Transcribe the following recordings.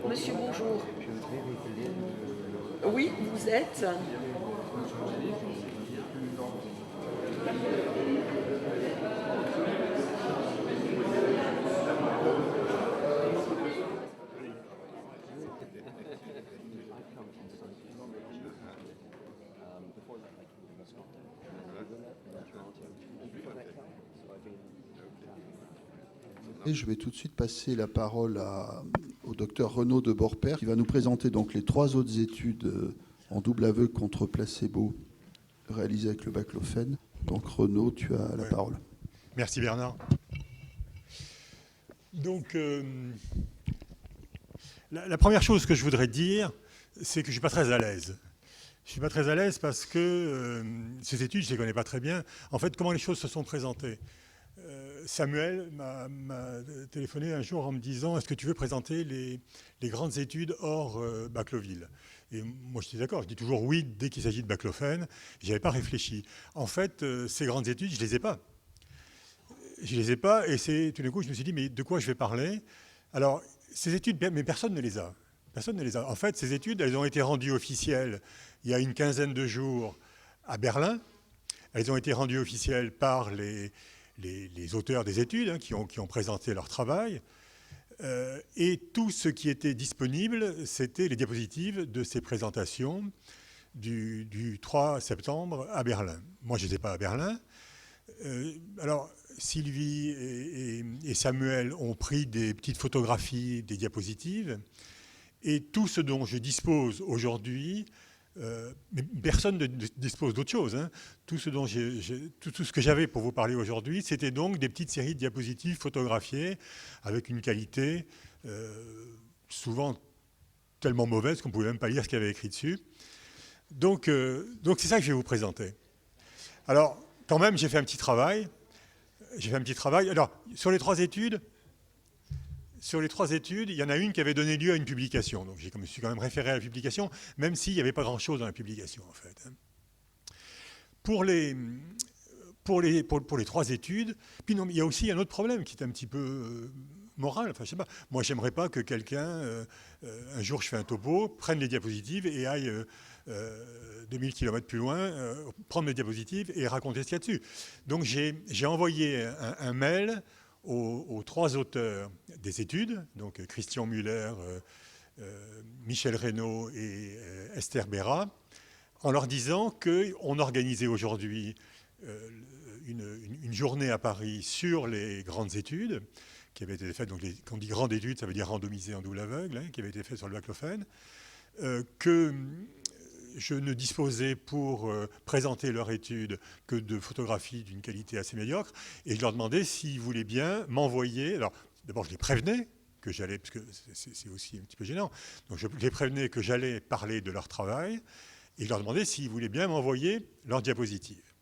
Monsieur, bonjour. Oui, vous êtes. Et je vais tout de suite passer la parole au docteur Renaud de Borpère qui va nous présenter donc les 3 autres études en double aveugle contre placebo réalisées avec le baclofène. Donc Renaud, tu as la parole. Merci Bernard. Donc, la première chose que je voudrais dire, c'est que je ne suis pas très à l'aise. Je ne suis pas très à l'aise parce que ces études, je ne les connais pas très bien. En fait, comment les choses se sont présentées. Samuel m'a téléphoné un jour en me disant « Est-ce que tu veux présenter les grandes études hors bacloville ?» Et moi, je dis d'accord, je dis toujours oui dès qu'il s'agit de baclofène. Je n'avais pas réfléchi. En fait, ces grandes études, je ne les ai pas. Je ne les ai pas et tout d'un coup, je me suis dit « Mais de quoi je vais parler ?» Alors, ces études, mais personne ne les a. Personne ne les a. En fait, ces études, elles ont été rendues officielles il y a une quinzaine de jours à Berlin. Elles ont été rendues officielles par les auteurs des études qui ont présenté leur travail. Et tout ce qui était disponible, c'était les diapositives de ces présentations du 3 septembre à Berlin. Moi, je n'étais pas à Berlin. Alors, Sylvie et Samuel ont pris des petites photographies des diapositives. Et tout ce dont je dispose aujourd'hui, mais personne ne dispose d'autre chose. Tout ce que j'avais pour vous parler aujourd'hui, c'était donc des petites séries de diapositives photographiées avec une qualité souvent tellement mauvaise qu'on ne pouvait même pas lire ce qu'il y avait écrit dessus. Donc c'est ça que je vais vous présenter. Alors, quand même, j'ai fait un petit travail. Alors, sur les 3 études, il y en a une qui avait donné lieu à une publication. Donc, je me suis quand même référé à la publication, même s'il n'y avait pas grand-chose dans la publication, en fait. Pour les 3 études, puis non, il y a aussi un autre problème qui est un petit peu moral. Enfin, je sais pas. Moi, j'aimerais pas que quelqu'un, un jour, je fais un topo, prenne les diapositives et aille 2000 km plus loin, prendre les diapositives et raconter ce qu'il y a dessus. Donc, j'ai envoyé un mail aux 3 auteurs des études, donc Christian Müller, Michel Reynaud et Esther Béra, en leur disant qu'on organisait aujourd'hui une journée à Paris sur les grandes études qui avaient été faites. Donc, quand on dit grandes études, ça veut dire randomisées en double aveugle, qui avaient été faites sur le baclofène, que je ne disposais pour présenter leur étude que de photographies d'une qualité assez médiocre, et je leur demandais s'ils voulaient bien m'envoyer. Alors, d'abord, je les prévenais que j'allais, parce que c'est aussi un petit peu gênant, donc je les prévenais que j'allais parler de leur travail, et je leur demandais s'ils voulaient bien m'envoyer leurs diapositives.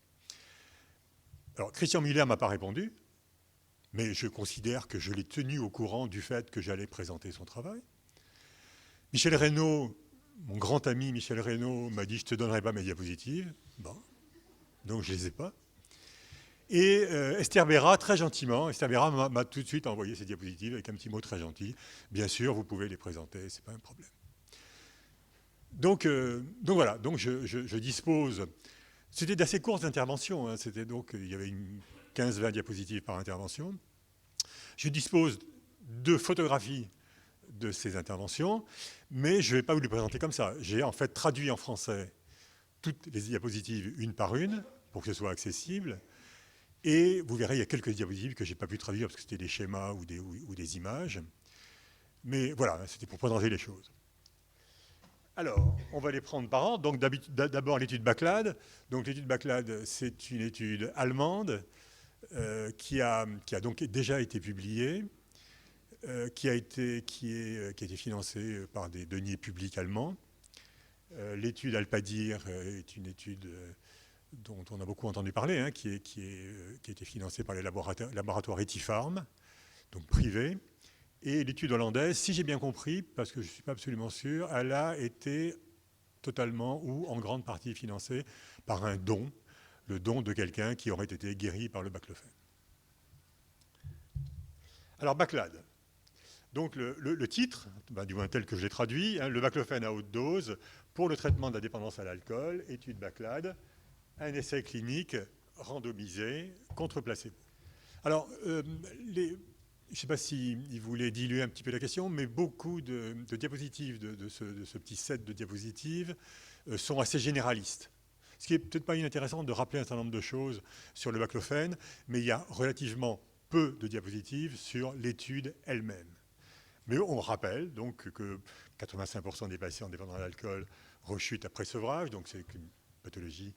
Alors, Christian Müller ne m'a pas répondu, mais je considère que je l'ai tenu au courant du fait que j'allais présenter son travail. Michel Reynaud, mon grand ami Michel Reynaud, m'a dit « Je ne te donnerai pas mes diapositives ». Bon, donc je ne les ai pas. Et Esther Béra, très gentiment, Esther Béra m'a tout de suite envoyé ses diapositives avec un petit mot très gentil. « Bien sûr, vous pouvez les présenter, ce n'est pas un problème ». Donc voilà, donc je dispose. C'était d'assez courtes interventions, c'était donc, il y avait 15-20 diapositives par intervention. Je dispose de photographies de ces interventions, mais je ne vais pas vous les présenter comme ça. J'ai en fait traduit en français toutes les diapositives une par une pour que ce soit accessible. Et vous verrez, il y a quelques diapositives que je n'ai pas pu traduire parce que c'était des schémas ou des images. Mais voilà, c'était pour présenter les choses. Alors, on va les prendre par ordre. Donc d'abord l'étude Baclade. Donc l'étude Baclade, c'est une étude allemande qui a donc déjà été publiée, qui a été financée par des deniers publics allemands. L'étude Alpadir est une étude dont on a beaucoup entendu parler, qui a été financée par les laboratoires Etipharm, donc privés, Et l'étude hollandaise, si j'ai bien compris, parce que je ne suis pas absolument sûr, elle a été totalement ou en grande partie financée par un don, le don de quelqu'un qui aurait été guéri par le baclofen. Alors, Baclad. Donc, le titre, du moins tel que je l'ai traduit, le baclofen à haute dose pour le traitement de la dépendance à l'alcool, étude Baclad, un essai clinique randomisé contre placebo. Alors, je ne sais pas s'il voulait diluer un petit peu la question, mais beaucoup de diapositives de ce petit set de diapositives sont assez généralistes. Ce qui n'est peut-être pas inintéressant de rappeler un certain nombre de choses sur le baclofen, mais il y a relativement peu de diapositives sur l'étude elle-même. Mais on rappelle donc que 85% des patients dépendants de l'alcool rechutent après sevrage, donc c'est une pathologie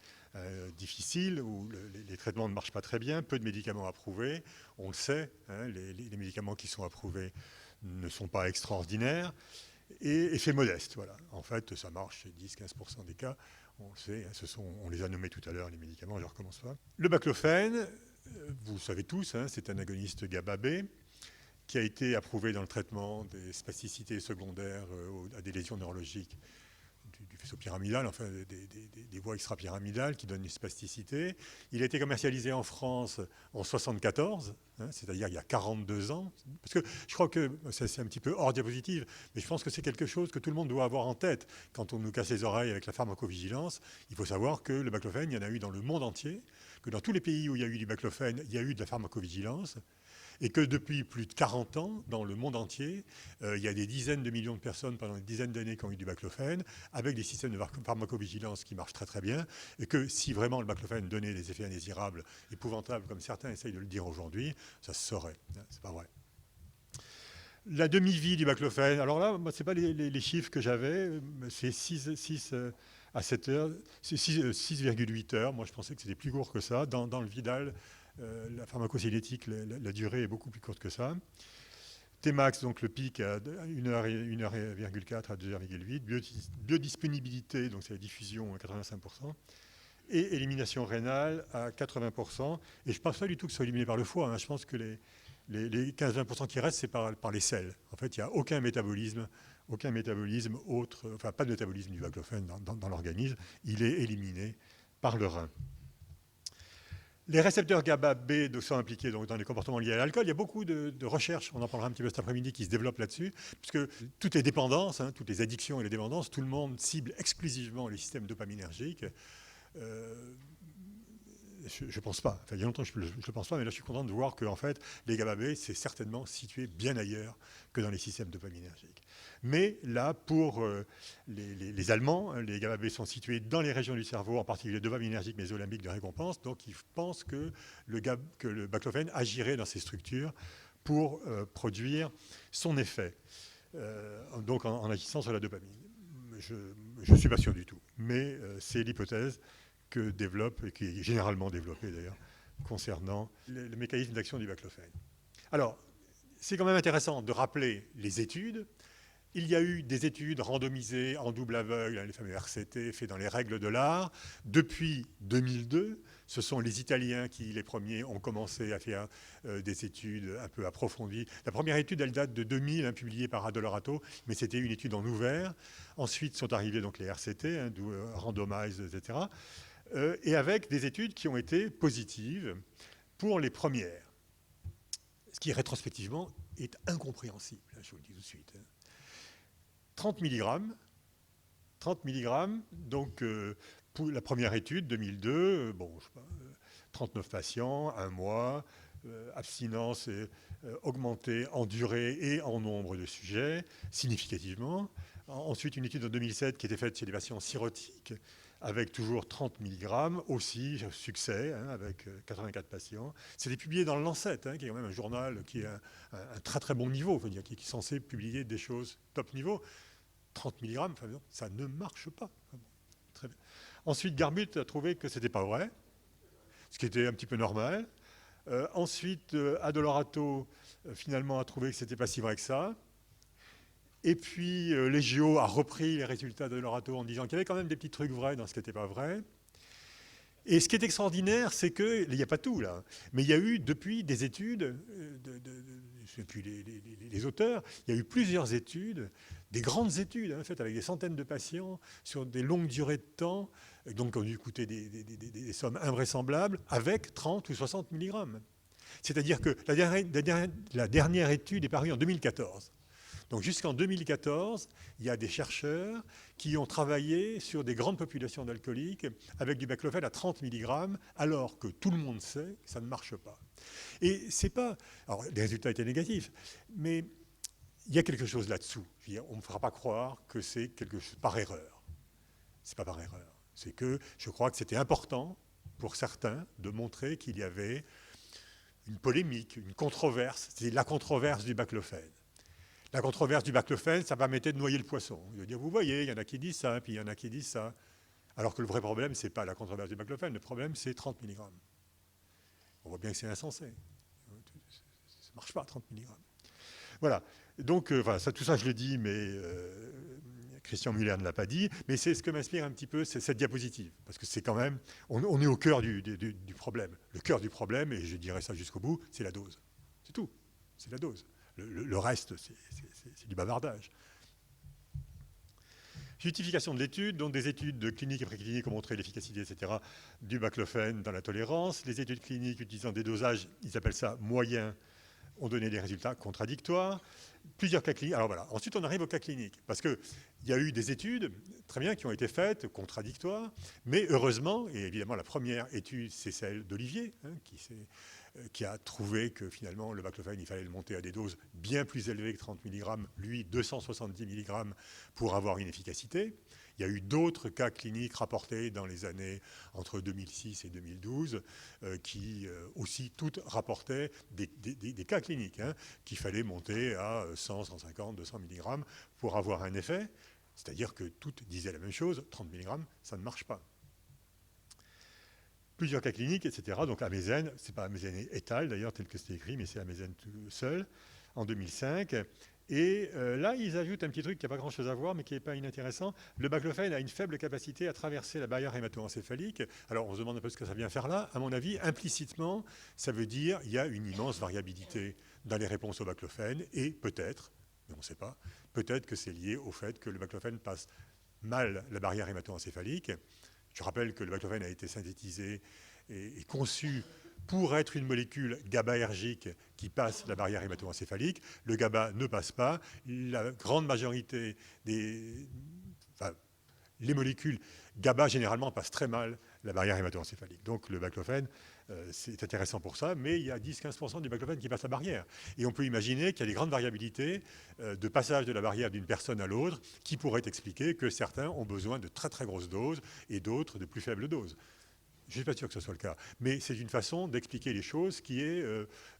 difficile où les traitements ne marchent pas très bien, peu de médicaments approuvés. On le sait, les médicaments qui sont approuvés ne sont pas extraordinaires et effet modeste. Voilà. En fait, ça marche chez 10-15% des cas. On le sait, on les a nommés tout à l'heure, les médicaments, je ne recommence pas. Le baclofen, vous le savez tous, c'est un agoniste GABA-B qui a été approuvé dans le traitement des spasticités secondaires à des lésions neurologiques du faisceau pyramidal, enfin des voies extrapyramidales qui donnent une spasticité. Il a été commercialisé en France en 1974, c'est-à-dire il y a 42 ans. Parce que je crois que c'est un petit peu hors diapositive, mais je pense que c'est quelque chose que tout le monde doit avoir en tête. Quand on nous casse les oreilles avec la pharmacovigilance, il faut savoir que le baclofen, il y en a eu dans le monde entier, que dans tous les pays où il y a eu du baclofen, il y a eu de la pharmacovigilance. Et que depuis plus de 40 ans, dans le monde entier, il y a des dizaines de millions de personnes pendant des dizaines d'années qui ont eu du baclofen, avec des systèmes de pharmacovigilance qui marchent très très bien, et que si vraiment le baclofen donnait des effets indésirables, épouvantables, comme certains essayent de le dire aujourd'hui, ça se saurait. C'est pas vrai. La demi-vie du baclofen, alors là, ce n'est pas les chiffres que j'avais, c'est 6 à 7 heures, c'est 6,8 heures. Moi, je pensais que c'était plus court que ça. Dans le Vidal, la pharmacocinétique, la durée est beaucoup plus courte que ça. Tmax, donc le pic à 1h4 à 2h8. Biodisponibilité, donc c'est la diffusion à 85%. Et élimination rénale à 80%. Et je ne pense pas du tout que ce soit éliminé par le foie. Je pense que les 15-20% qui restent, c'est par les selles. En fait, il n'y a aucun métabolisme autre, enfin pas de métabolisme du baclofen dans l'organisme. Il est éliminé par le rein. Les récepteurs GABA-B sont impliqués donc, dans les comportements liés à l'alcool. Il y a beaucoup de recherches, on en parlera un petit peu cet après-midi, qui se développent là-dessus, puisque toutes les dépendances, toutes les addictions et les dépendances, tout le monde cible exclusivement les systèmes dopaminergiques. Je ne pense pas. Enfin, il y a longtemps que je ne pense pas, mais là, je suis content de voir que en fait, les GABA-B, c'est certainement situé bien ailleurs que dans les systèmes dopaminergiques. Mais là, pour les Allemands, les GABA-B sont situés dans les régions du cerveau, en particulier dopaminergiques mésolimbiques de récompense. Donc, ils pensent que le baclofen agirait dans ces structures pour produire son effet, donc en agissant sur la dopamine. Je ne suis pas sûr du tout, mais c'est l'hypothèse que développe, et qui est généralement développée d'ailleurs, concernant le mécanisme d'action du baclofen. Alors, c'est quand même intéressant de rappeler les études. Il y a eu des études randomisées en double aveugle, les fameux RCT, faits dans les règles de l'art. Depuis 2002, ce sont les Italiens qui, les premiers, ont commencé à faire des études un peu approfondies. La première étude, elle date de 2000, publiée par Addolorato, mais c'était une étude en ouvert. Ensuite sont arrivés donc les RCT, randomized, etc., et avec des études qui ont été positives pour les premières. Ce qui, rétrospectivement, est incompréhensible, je vous le dis tout de suite. 30 mg, donc pour la première étude, 2002, 39 patients, 1 mois, abstinence augmentée en durée et en nombre de sujets, significativement. Ensuite, une étude en 2007 qui était faite chez des patients cirrhotiques, avec toujours 30 mg, aussi succès, avec 84 patients. C'était publié dans le Lancet, qui est quand même un journal qui est un très très bon niveau, qui est censé publier des choses top niveau. 30 mg, ça ne marche pas. Très bien. Ensuite, Garbut a trouvé que ce n'était pas vrai, ce qui était un petit peu normal. Ensuite, Addolorato, finalement, a trouvé que ce n'était pas si vrai que ça. Et puis, Legio a repris les résultats d'Addolorato en disant qu'il y avait quand même des petits trucs vrais dans ce qui n'était pas vrai. Et ce qui est extraordinaire, c'est qu'il n'y a pas tout là, mais il y a eu depuis des études souviens plus les auteurs, il y a eu plusieurs études, des grandes études faites avec des centaines de patients sur des longues durées de temps, donc qui ont dû coûter des sommes invraisemblables, avec 30 ou 60 mg. C'est-à-dire que la dernière étude est parue en 2014. Donc jusqu'en 2014, il y a des chercheurs qui ont travaillé sur des grandes populations d'alcooliques avec du baclofène à 30 mg, alors que tout le monde sait que ça ne marche pas. Et c'est pas... Alors, les résultats étaient négatifs, mais il y a quelque chose là-dessous. On ne me fera pas croire que c'est quelque chose par erreur. C'est pas par erreur. C'est que je crois que c'était important pour certains de montrer qu'il y avait une polémique, une controverse. C'est la controverse du baclofène. La controverse du baclofène, ça permettait de noyer le poisson. Il veut dire, vous voyez, il y en a qui disent ça, puis il y en a qui disent ça. Alors que le vrai problème, ce n'est pas la controverse du baclofène, le problème, c'est 30 mg. On voit bien que c'est insensé. Ça ne marche pas, 30 mg. Voilà. Donc, tout ça, je le dis, mais Christian Müller ne l'a pas dit. Mais c'est ce que m'inspire un petit peu, c'est cette diapositive. Parce que c'est quand même, on est au cœur du problème. Le cœur du problème, et je dirais ça jusqu'au bout, c'est la dose. C'est tout. C'est la dose. Le reste, c'est du bavardage. Justification de l'étude, donc des études cliniques et précliniques ont montré l'efficacité, etc., du baclofène dans la tolérance. Les études cliniques utilisant des dosages, ils appellent ça moyens, ont donné des résultats contradictoires. Plusieurs cas cliniques. Alors voilà, ensuite on arrive aux cas cliniques, parce qu'il y a eu des études, très bien, qui ont été faites, contradictoires, mais heureusement, et évidemment la première étude, c'est celle d'Olivier, qui a trouvé que finalement le baclofène, il fallait le monter à des doses bien plus élevées que 30 mg, lui 270 mg pour avoir une efficacité. Il y a eu d'autres cas cliniques rapportés dans les années entre 2006 et 2012 qui aussi toutes rapportaient des cas cliniques qu'il fallait monter à 100, 150, 200 mg pour avoir un effet. C'est-à-dire que toutes disaient la même chose, 30 mg, ça ne marche pas. Plusieurs cas cliniques, etc. Donc Amezen, ce n'est pas Amezen et al. D'ailleurs, tel que c'était écrit, mais c'est Amezen tout seul, en 2005. Et là, ils ajoutent un petit truc qui n'a pas grand-chose à voir, mais qui n'est pas inintéressant. Le baclofène a une faible capacité à traverser la barrière hémato-encéphalique. Alors, on se demande un peu ce que ça vient faire là. À mon avis, implicitement, ça veut dire qu'il y a une immense variabilité dans les réponses au baclofène, et peut-être, mais on ne sait pas, peut-être que c'est lié au fait que le baclofène passe mal la barrière hémato-encéphalique. Je rappelle que le baclofène a été synthétisé et conçu pour être une molécule GABAergique qui passe la barrière hémato-encéphalique. Le GABA ne passe pas. La grande majorité les molécules GABA, généralement, passent très mal la barrière hémato-encéphalique. Donc le baclofène, c'est intéressant pour ça, mais il y a 10-15% du baclofène qui passe la barrière. Et on peut imaginer qu'il y a des grandes variabilités de passage de la barrière d'une personne à l'autre qui pourraient expliquer que certains ont besoin de très très grosses doses et d'autres de plus faibles doses. Je ne suis pas sûr que ce soit le cas, mais c'est une façon d'expliquer les choses qui est...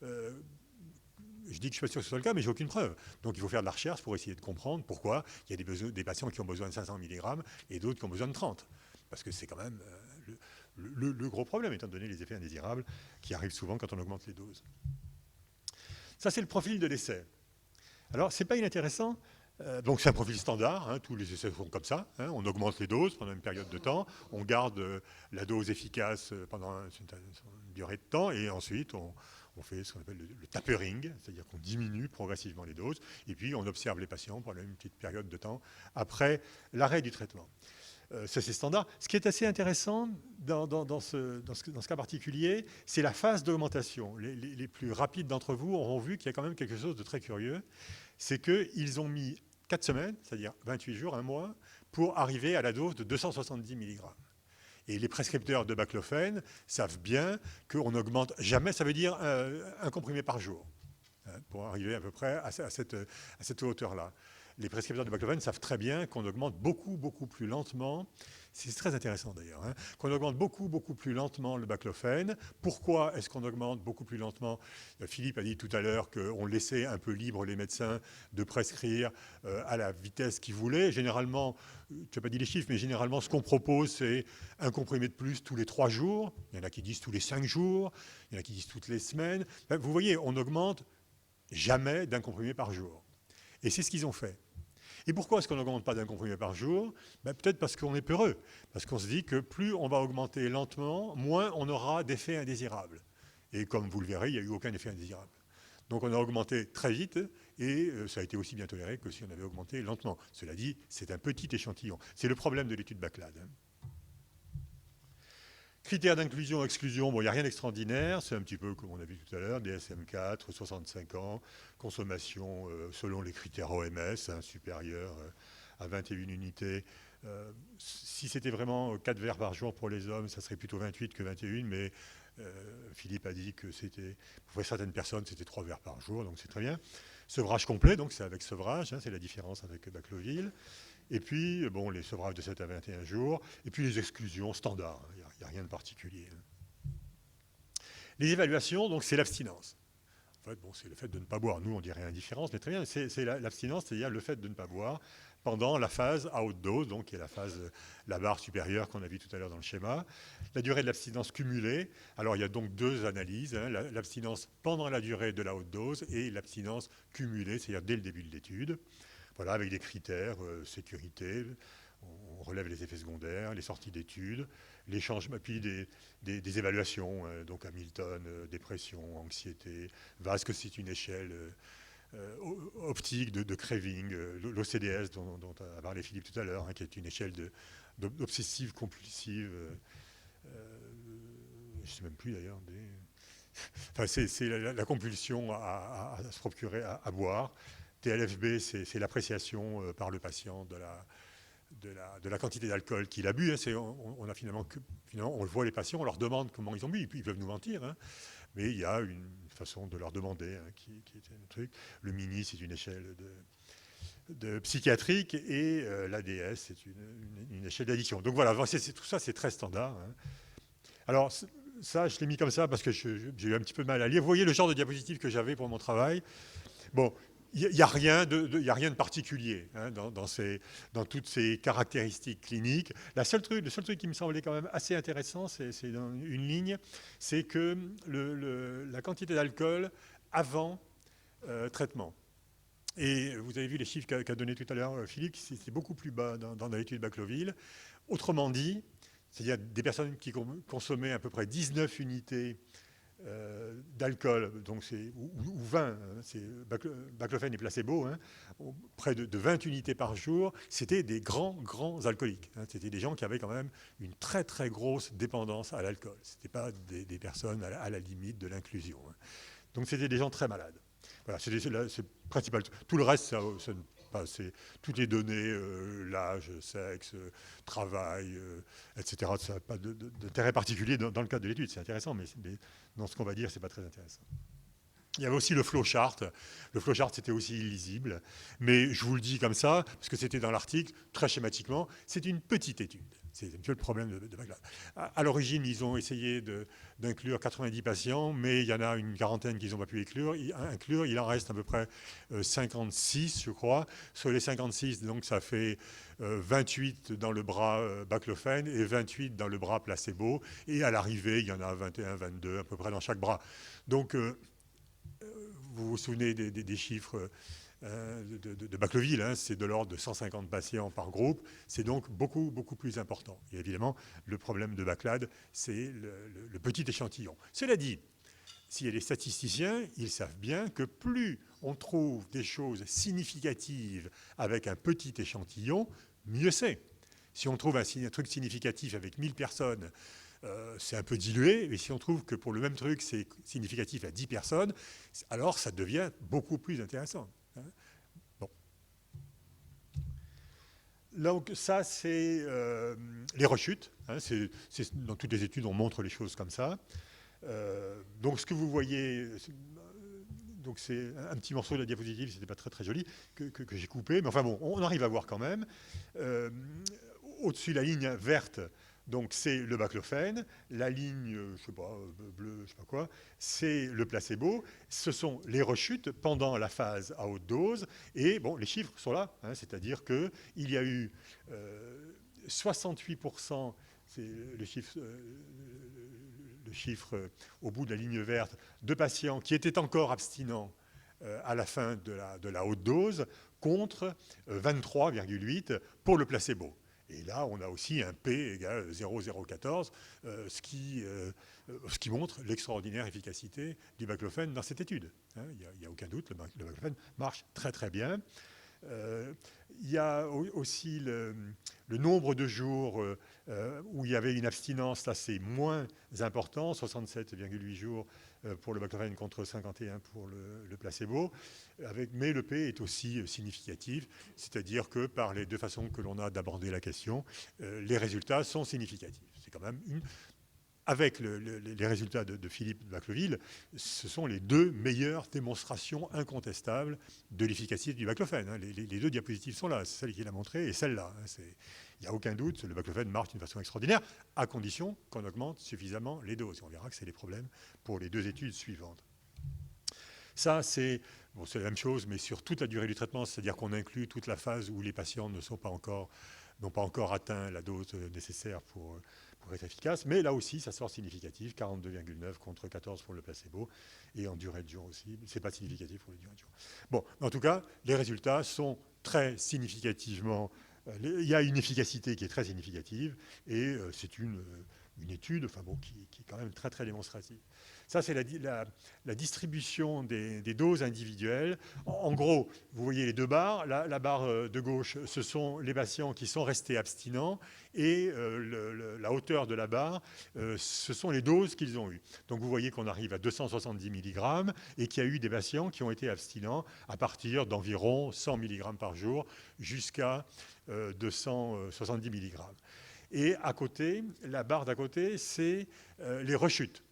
je dis que je ne suis pas sûr que ce soit le cas, mais je n'ai aucune preuve. Donc il faut faire de la recherche pour essayer de comprendre pourquoi il y a des patients qui ont besoin de 500 mg et d'autres qui ont besoin de 30. Parce que c'est quand même le gros problème, étant donné les effets indésirables qui arrivent souvent quand on augmente les doses. Ça, c'est le profil de l'essai. Alors, ce n'est pas inintéressant. Donc c'est un profil standard, tous les essais sont comme ça, on augmente les doses pendant une période de temps, on garde la dose efficace pendant une durée de temps, et ensuite on fait ce qu'on appelle le tapering, c'est-à-dire qu'on diminue progressivement les doses, et puis on observe les patients pendant une petite période de temps après l'arrêt du traitement. Ça c'est standard. Ce qui est assez intéressant dans ce cas particulier, c'est la phase d'augmentation. Les plus rapides d'entre vous auront vu qu'il y a quand même quelque chose de très curieux, c'est qu'ils ont mis 4 semaines, c'est-à-dire 28 jours, un mois, pour arriver à la dose de 270 mg. Et les prescripteurs de baclofène savent bien qu'on n'augmente jamais, ça veut dire un comprimé par jour, pour arriver à peu près à cette hauteur-là. Les prescripteurs de baclofène savent très bien qu'on augmente beaucoup, beaucoup plus lentement. C'est très intéressant d'ailleurs, qu'on augmente beaucoup, beaucoup plus lentement le baclofène. Pourquoi est-ce qu'on augmente beaucoup plus lentement ? Philippe a dit tout à l'heure qu'on laissait un peu libre les médecins de prescrire à la vitesse qu'ils voulaient. Généralement, tu n'as pas dit les chiffres, mais généralement, ce qu'on propose, c'est un comprimé de plus tous les 3 jours. Il y en a qui disent tous les 5 jours. Il y en a qui disent toutes les semaines. Vous voyez, on n'augmente jamais d'un comprimé par jour. Et c'est ce qu'ils ont fait. Et pourquoi est-ce qu'on n'augmente pas d'un comprimé par jour ? Peut-être parce qu'on est peureux, parce qu'on se dit que plus on va augmenter lentement, moins on aura d'effets indésirables. Et comme vous le verrez, il n'y a eu aucun effet indésirable. Donc on a augmenté très vite et ça a été aussi bien toléré que si on avait augmenté lentement. Cela dit, c'est un petit échantillon. C'est le problème de l'étude Backlad. Critères d'inclusion, exclusion, bon, il n'y a rien d'extraordinaire, c'est un petit peu comme on a vu tout à l'heure, DSM-4, 65 ans, consommation selon les critères OMS, supérieur à 21 unités. Si c'était vraiment 4 verres par jour pour les hommes, ça serait plutôt 28 que 21, mais Philippe a dit que pour certaines personnes, c'était 3 verres par jour, donc c'est très bien. Sevrage complet, donc c'est avec sevrage, c'est la différence avec Bacloville. Et puis, bon, les sevrages de 7 à 21 jours, et puis les exclusions standards, il n'y a rien de particulier. Les évaluations, donc c'est l'abstinence. En fait, bon, c'est le fait de ne pas boire. Nous, on dirait indifférence, mais très bien, c'est l'abstinence, c'est-à-dire le fait de ne pas boire pendant la phase à haute dose, donc qui est la phase, la barre supérieure qu'on a vue tout à l'heure dans le schéma. La durée de l'abstinence cumulée, alors il y a donc 2 analyses, l'abstinence pendant la durée de la haute dose et l'abstinence cumulée, c'est-à-dire dès le début de l'étude. Voilà, avec des critères, sécurité, on relève les effets secondaires, les sorties d'études, les changements, puis des évaluations, donc Hamilton, dépression, anxiété, VAS, que c'est une échelle optique de craving, l'OCDS dont a parlé Philippe tout à l'heure, qui est une échelle d'obsessive compulsive, je ne sais même plus d'ailleurs, enfin, c'est la compulsion à se procurer à boire. TLFB, c'est l'appréciation par le patient de la quantité d'alcool qu'il a bu. On a finalement, on voit les patients, on leur demande comment ils ont bu. Ils peuvent nous mentir, mais il y a une façon de leur demander qui est un truc. Le MINI, c'est une échelle de psychiatrique et l'ADS, c'est une échelle d'addiction. Donc voilà, tout ça, c'est très standard. Alors, ça, je l'ai mis comme ça parce que j'ai eu un petit peu de mal à lire. Vous voyez le genre de diapositive que j'avais pour mon travail. Bon, il n'y a rien de particulier dans toutes ces caractéristiques cliniques. Le seul truc qui me semblait quand même assez intéressant, c'est dans une ligne, c'est que la quantité d'alcool avant traitement. Et vous avez vu les chiffres qu'a donné tout à l'heure Philippe, c'est beaucoup plus bas dans l'étude Bacloville. Autrement dit, c'est-à-dire des personnes qui consommaient à peu près 19 unités d'alcool, donc ou 20, c'est baclofène et placebo, près de 20 unités par jour, c'était des grands alcooliques. C'était des gens qui avaient quand même une très très grosse dépendance à l'alcool. Ce n'étaient pas des personnes à la limite de l'inclusion. Donc c'était des gens très malades. Voilà, c'est principal. Tout le reste, c'est toutes les données, l'âge, sexe, travail, etc. Ça n'a pas d'intérêt particulier dans le cadre de l'étude. C'est intéressant, mais dans ce qu'on va dire, ce n'est pas très intéressant. Il y avait aussi le flowchart. Le flowchart, c'était aussi illisible. Mais je vous le dis comme ça, parce que c'était dans l'article, très schématiquement, c'est une petite étude. C'est un peu le problème de Backlad. À l'origine, ils ont essayé d'inclure 90 patients, mais il y en a une quarantaine qu'ils n'ont pas pu inclure. Il en reste à peu près 56, je crois. Sur les 56, donc ça fait 28 dans le bras baclofène et 28 dans le bras placebo. Et à l'arrivée, il y en a 21, 22 à peu près dans chaque bras. Donc, vous vous souvenez des chiffres de Bacloville, c'est de l'ordre de 150 patients par groupe, c'est donc beaucoup plus important. Et évidemment, le problème de Backlad, c'est le petit échantillon. Cela dit, s'il y a des statisticiens, ils savent bien que plus on trouve des choses significatives avec un petit échantillon, mieux c'est. Si on trouve un truc significatif avec 1000 personnes, c'est un peu dilué, mais si on trouve que pour le même truc, c'est significatif à 10 personnes, alors ça devient beaucoup plus intéressant. Bon. Donc ça, c'est les rechutes. Dans toutes les études, on montre les choses comme ça. Donc ce que vous voyez, donc c'est un petit morceau de la diapositive, c'était pas très très joli, que j'ai coupé, mais enfin bon, on arrive à voir quand même. Au-dessus, la ligne verte, donc c'est le baclofène, la ligne, je sais pas, bleue, je sais pas quoi, c'est le placebo. Ce sont les rechutes pendant la phase à haute dose. Et bon, les chiffres sont là, c'est-à-dire qu'il y a eu 68%, c'est le chiffre au bout de la ligne verte, de patients qui étaient encore abstinents à la fin de la haute dose, contre 23,8 pour le placebo. Et là, on a aussi un P égale 0,014, ce qui montre l'extraordinaire efficacité du baclofène dans cette étude. Hein, il n'y a aucun doute, le baclofène marche très très bien. Il y a aussi le nombre de jours où il y avait une abstinence, là c'est moins important, 67,8 jours pour le baclofène contre 51 pour le placebo, mais le P est aussi significatif, c'est-à-dire que par les deux façons que l'on a d'aborder la question, les résultats sont significatifs. C'est quand même avec les résultats de Philippe Bacleville, ce sont les deux meilleures démonstrations incontestables de l'efficacité du baclofène. Hein. Les deux diapositives sont là, c'est celle qu'il a montrée et celle-là. Hein. Il n'y a aucun doute, le baclofène marche d'une façon extraordinaire, à condition qu'on augmente suffisamment les doses. On verra que c'est les problèmes pour les deux études suivantes. Ça, c'est la même chose, mais sur toute la durée du traitement, c'est-à-dire qu'on inclut toute la phase où les patients n'ont pas encore atteint la dose nécessaire pour être efficace, mais là aussi, ça sort significatif, 42,9 contre 14 pour le placebo, et en durée de jour aussi, c'est pas significatif pour la durée de jour. Bon, en tout cas, les résultats sont très significativement, il y a une efficacité qui est très significative, et c'est une étude qui est quand même très très démonstrative. Ça, c'est la distribution des doses individuelles. En gros, vous voyez les deux barres. La barre de gauche, ce sont les patients qui sont restés abstinents et la hauteur de la barre, ce sont les doses qu'ils ont eues. Donc, vous voyez qu'on arrive à 270 mg et qu'il y a eu des patients qui ont été abstinents à partir d'environ 100 mg par jour jusqu'à 270 mg. Et à côté, la barre d'à côté, c'est les rechutes.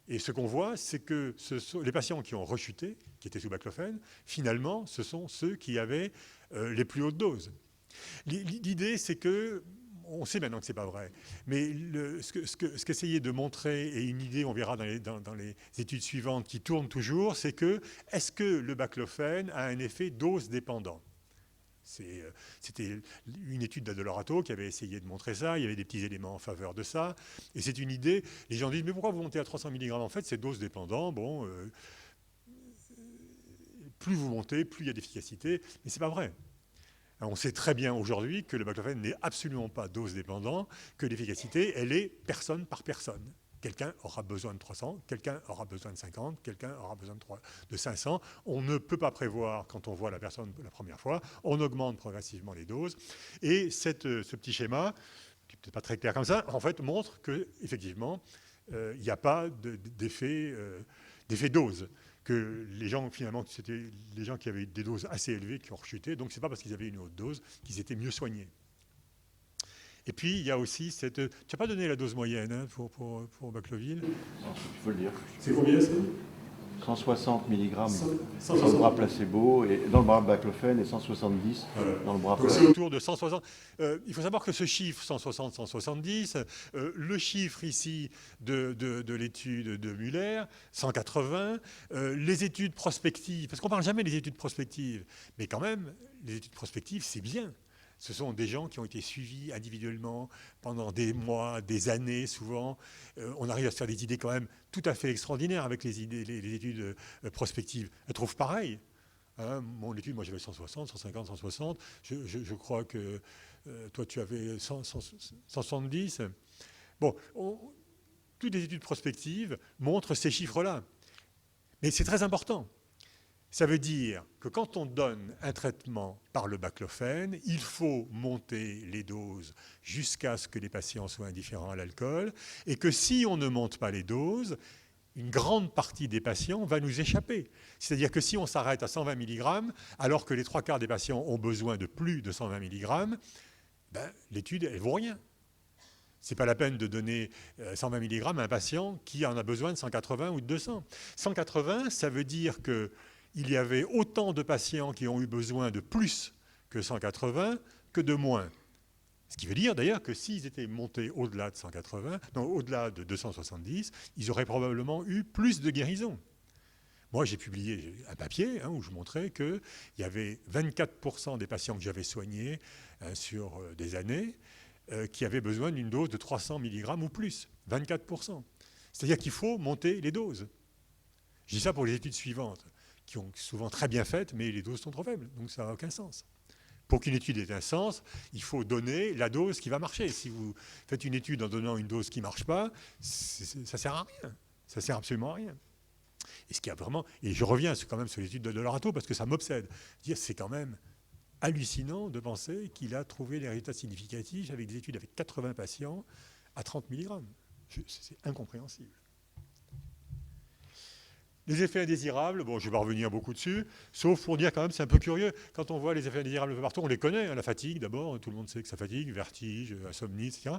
Et ce qu'on voit, c'est que les patients qui ont rechuté, qui étaient sous baclofène, finalement, ce sont ceux qui avaient les plus hautes doses. L'idée, c'est que, on sait maintenant que ce n'est pas vrai, mais ce qu'essayait de montrer, et une idée, on verra dans les études suivantes qui tournent toujours, c'est que, est-ce que le baclofène a un effet dose dépendant ? C'était une étude d'Addolorato qui avait essayé de montrer ça. Il y avait des petits éléments en faveur de ça. Et c'est une idée. Les gens disent, mais pourquoi vous montez à 300 mg ? En fait, c'est dose dépendant. Bon, plus vous montez, plus il y a d'efficacité. Mais ce n'est pas vrai. On sait très bien aujourd'hui que le baclofène n'est absolument pas dose dépendant, que l'efficacité, elle est personne par personne. Quelqu'un aura besoin de 300, quelqu'un aura besoin de 50, quelqu'un aura besoin de 500. On ne peut pas prévoir quand on voit la personne la première fois. On augmente progressivement les doses. Et ce petit schéma, qui n'est peut-être pas très clair comme ça, en fait, montre qu'effectivement, il n'y a pas d'effet dose. Que les gens, finalement, c'était les gens qui avaient des doses assez élevées qui ont rechuté. Donc, ce n'est pas parce qu'ils avaient une haute dose qu'ils étaient mieux soignés. Et puis, il y a aussi cette... Tu n'as pas donné la dose moyenne hein, pour Bacleville ? Il faut le dire. C'est combien ça ? 160 mg dans le bras placebo, et dans le bras baclofène, et 170 dans le bras placebo. C'est autour de 160. Il faut savoir que ce chiffre, 160-170, le chiffre ici de l'étude de Muller, 180, les études prospectives, parce qu'on ne parle jamais des études prospectives, mais quand même, les études prospectives, c'est bien. Ce sont des gens qui ont été suivis individuellement pendant des mois, des années souvent. On arrive à se faire des idées quand même tout à fait extraordinaires avec les études prospectives. Elles trouvent pareil. Hein, mon étude, moi j'avais 160, 150, 160. Je crois que toi tu avais 170. Bon, toutes les études prospectives montrent ces chiffres-là. Mais c'est très important. Ça veut dire que quand on donne un traitement par le baclofène, il faut monter les doses jusqu'à ce que les patients soient indifférents à l'alcool, et que si on ne monte pas les doses, une grande partie des patients va nous échapper. C'est-à-dire que si on s'arrête à 120 mg, alors que les 3/4 des patients ont besoin de plus de 120 mg, l'étude, elle ne vaut rien. Ce n'est pas la peine de donner 120 mg à un patient qui en a besoin de 180 ou de 200. 180, ça veut dire que il y avait autant de patients qui ont eu besoin de plus que 180 que de moins. Ce qui veut dire d'ailleurs que s'ils étaient montés au-delà de 180, non, au-delà de 270, ils auraient probablement eu plus de guérison. Moi, j'ai publié un papier où je montrais qu'il y avait 24% des patients que j'avais soignés sur des années qui avaient besoin d'une dose de 300 mg ou plus. 24%. C'est-à-dire qu'il faut monter les doses. Je dis ça pour les études suivantes, qui ont souvent très bien faites, mais les doses sont trop faibles, donc ça n'a aucun sens. pour qu'une étude ait un sens, il faut donner la dose qui va marcher. Si vous faites une étude en donnant une dose qui ne marche pas, ça ne sert à rien. Ça ne sert absolument à rien. Et ce qui a vraiment, et je reviens quand même sur l'étude de Lorato parce que ça m'obsède. C'est quand même hallucinant de penser qu'il a trouvé des résultats significatifs avec des études avec 80 patients à 30 mg. C'est incompréhensible. Les effets indésirables, bon, je ne vais pas revenir beaucoup dessus, sauf pour dire quand même, c'est un peu curieux, quand on voit les effets indésirables partout, on les connaît, hein, la fatigue d'abord, tout le monde sait que ça fatigue, vertige, insomnie, etc.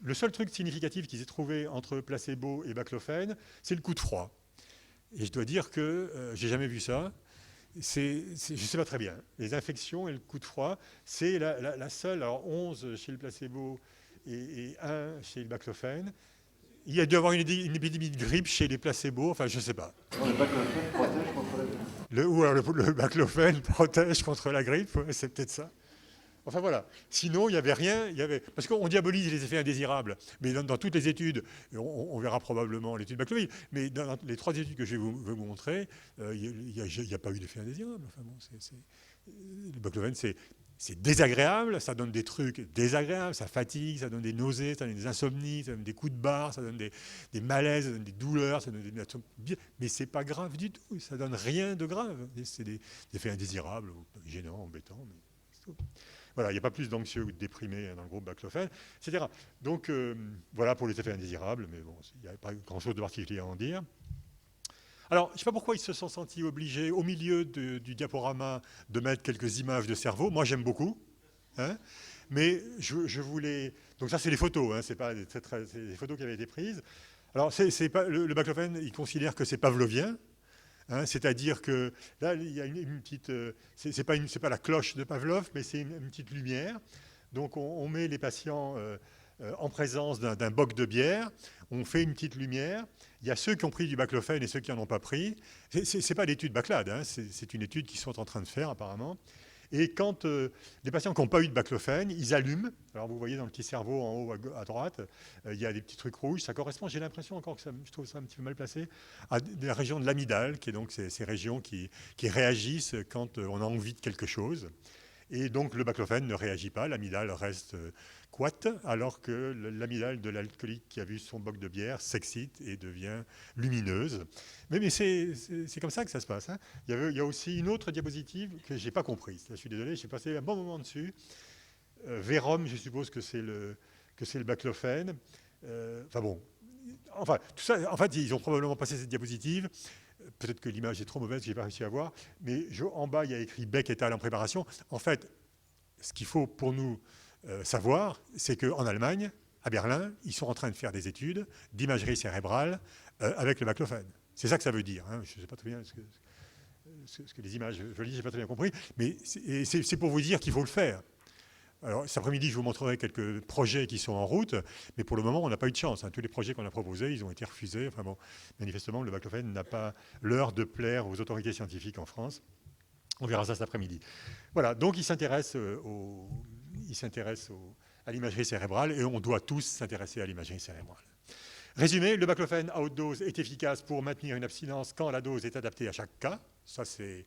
Le seul truc significatif qui s'est trouvé entre placebo et baclofène, c'est le coup de froid. Et je dois dire que j'ai jamais vu ça. Je ne sais pas très bien. Les infections et le coup de froid, c'est la seule, alors 11 chez le placebo et 1 chez le baclofène. Il y a dû y avoir une épidémie de grippe chez les placebos, enfin je ne sais pas. Le baclofène protège contre la grippe. Ou alors le baclofène protège contre la grippe, ouais, c'est peut-être ça. Enfin voilà. Sinon, il n'y avait rien. Parce qu'on diabolise les effets indésirables. Mais dans toutes les études, on verra probablement l'étude baclovine, mais dans les 3 études que je vais vous montrer, il n'y a pas eu d'effet indésirable. Enfin bon, le baclovine, c'est désagréable, ça donne des trucs désagréables, ça fatigue, ça donne des nausées, ça donne des insomnies, ça donne des coups de barre, ça donne des malaises, ça donne des douleurs, ça donne mais c'est pas grave du tout, ça donne rien de grave. C'est des effets indésirables, gênants, embêtants, mais c'est tout. Voilà, il n'y a pas plus d'anxieux ou de déprimés dans le groupe baclofène, etc. Donc voilà pour les effets indésirables, mais bon, il n'y a pas grand-chose de particulier à en dire. Alors, je ne sais pas pourquoi ils se sont sentis obligés, au milieu du diaporama, de mettre quelques images de cerveau. Moi, j'aime beaucoup. Hein, mais je voulais... Donc ça, c'est les photos. Hein, c'est des photos qui avaient été prises. Alors, le baclofène, il considère que c'est pavlovien. Hein, c'est-à-dire que là, il y a une petite... c'est pas la cloche de Pavlov, mais c'est une petite lumière. Donc, on met les patients... en présence d'un boc de bière, on fait une petite lumière. Il y a ceux qui ont pris du baclofène et ceux qui n'en ont pas pris. Ce n'est pas l'étude Baclade, hein, c'est une étude qu'ils sont en train de faire apparemment. Et quand les patients qui n'ont pas eu de baclofène, ils allument. Alors vous voyez dans le petit cerveau en haut à droite, il y a des petits trucs rouges. Ça correspond, j'ai l'impression encore que je trouve ça un petit peu mal placé, à des régions de l'amygdale, qui est donc ces régions qui réagissent quand on a envie de quelque chose. Et donc le baclofène ne réagit pas, l'amygdale reste coite, alors que l'amygdale de l'alcoolique qui a vu son boc de bière s'excite et devient lumineuse. Mais c'est comme ça que ça se passe. Hein. Il y a aussi une autre diapositive que je n'ai pas comprise. Là, je suis désolé, j'ai passé un bon moment dessus. Vérum, je suppose que c'est le baclofène. Enfin bon, enfin, tout ça, en fait, ils ont probablement passé cette diapositive. Peut-être que l'image est trop mauvaise, je n'ai pas réussi à voir. Mais en bas, il y a écrit Beck et al. En préparation. En fait, ce qu'il faut pour nous savoir, c'est qu'en Allemagne, à Berlin, ils sont en train de faire des études d'imagerie cérébrale avec le baclofène. C'est ça que ça veut dire. Hein. Je ne sais pas très bien ce que les images jolies, je n'ai pas très bien compris. Mais c'est pour vous dire qu'il faut le faire. Alors, cet après-midi, je vous montrerai quelques projets qui sont en route, mais pour le moment, on n'a pas eu de chance. Hein. Tous les projets qu'on a proposés, ils ont été refusés. Enfin bon, manifestement, le baclofène n'a pas l'heure de plaire aux autorités scientifiques en France. On verra ça cet après-midi. Voilà, donc il s'intéresse à l'imagerie cérébrale et on doit tous s'intéresser à l'imagerie cérébrale. Résumé, le baclofène à haute dose est efficace pour maintenir une abstinence quand la dose est adaptée à chaque cas. Ça, c'est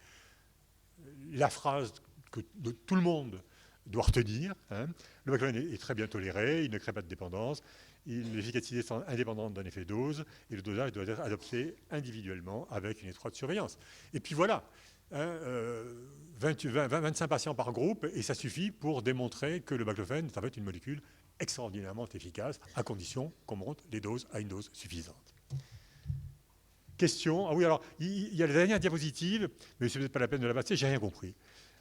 la phrase que tout le monde doit retenir. Hein. Le baclofène est très bien toléré, il ne crée pas de dépendance, l'efficacité est indépendante d'un effet dose et le dosage doit être adopté individuellement avec une étroite surveillance. Et puis voilà. 25 patients par groupe, et ça suffit pour démontrer que le baclofène, ça va être une molécule extraordinairement efficace, à condition qu'on monte les doses à une dose suffisante. Question. Ah oui, alors, il y a la dernière diapositive, mais ce n'est peut-être pas la peine de la passer, j'ai rien compris.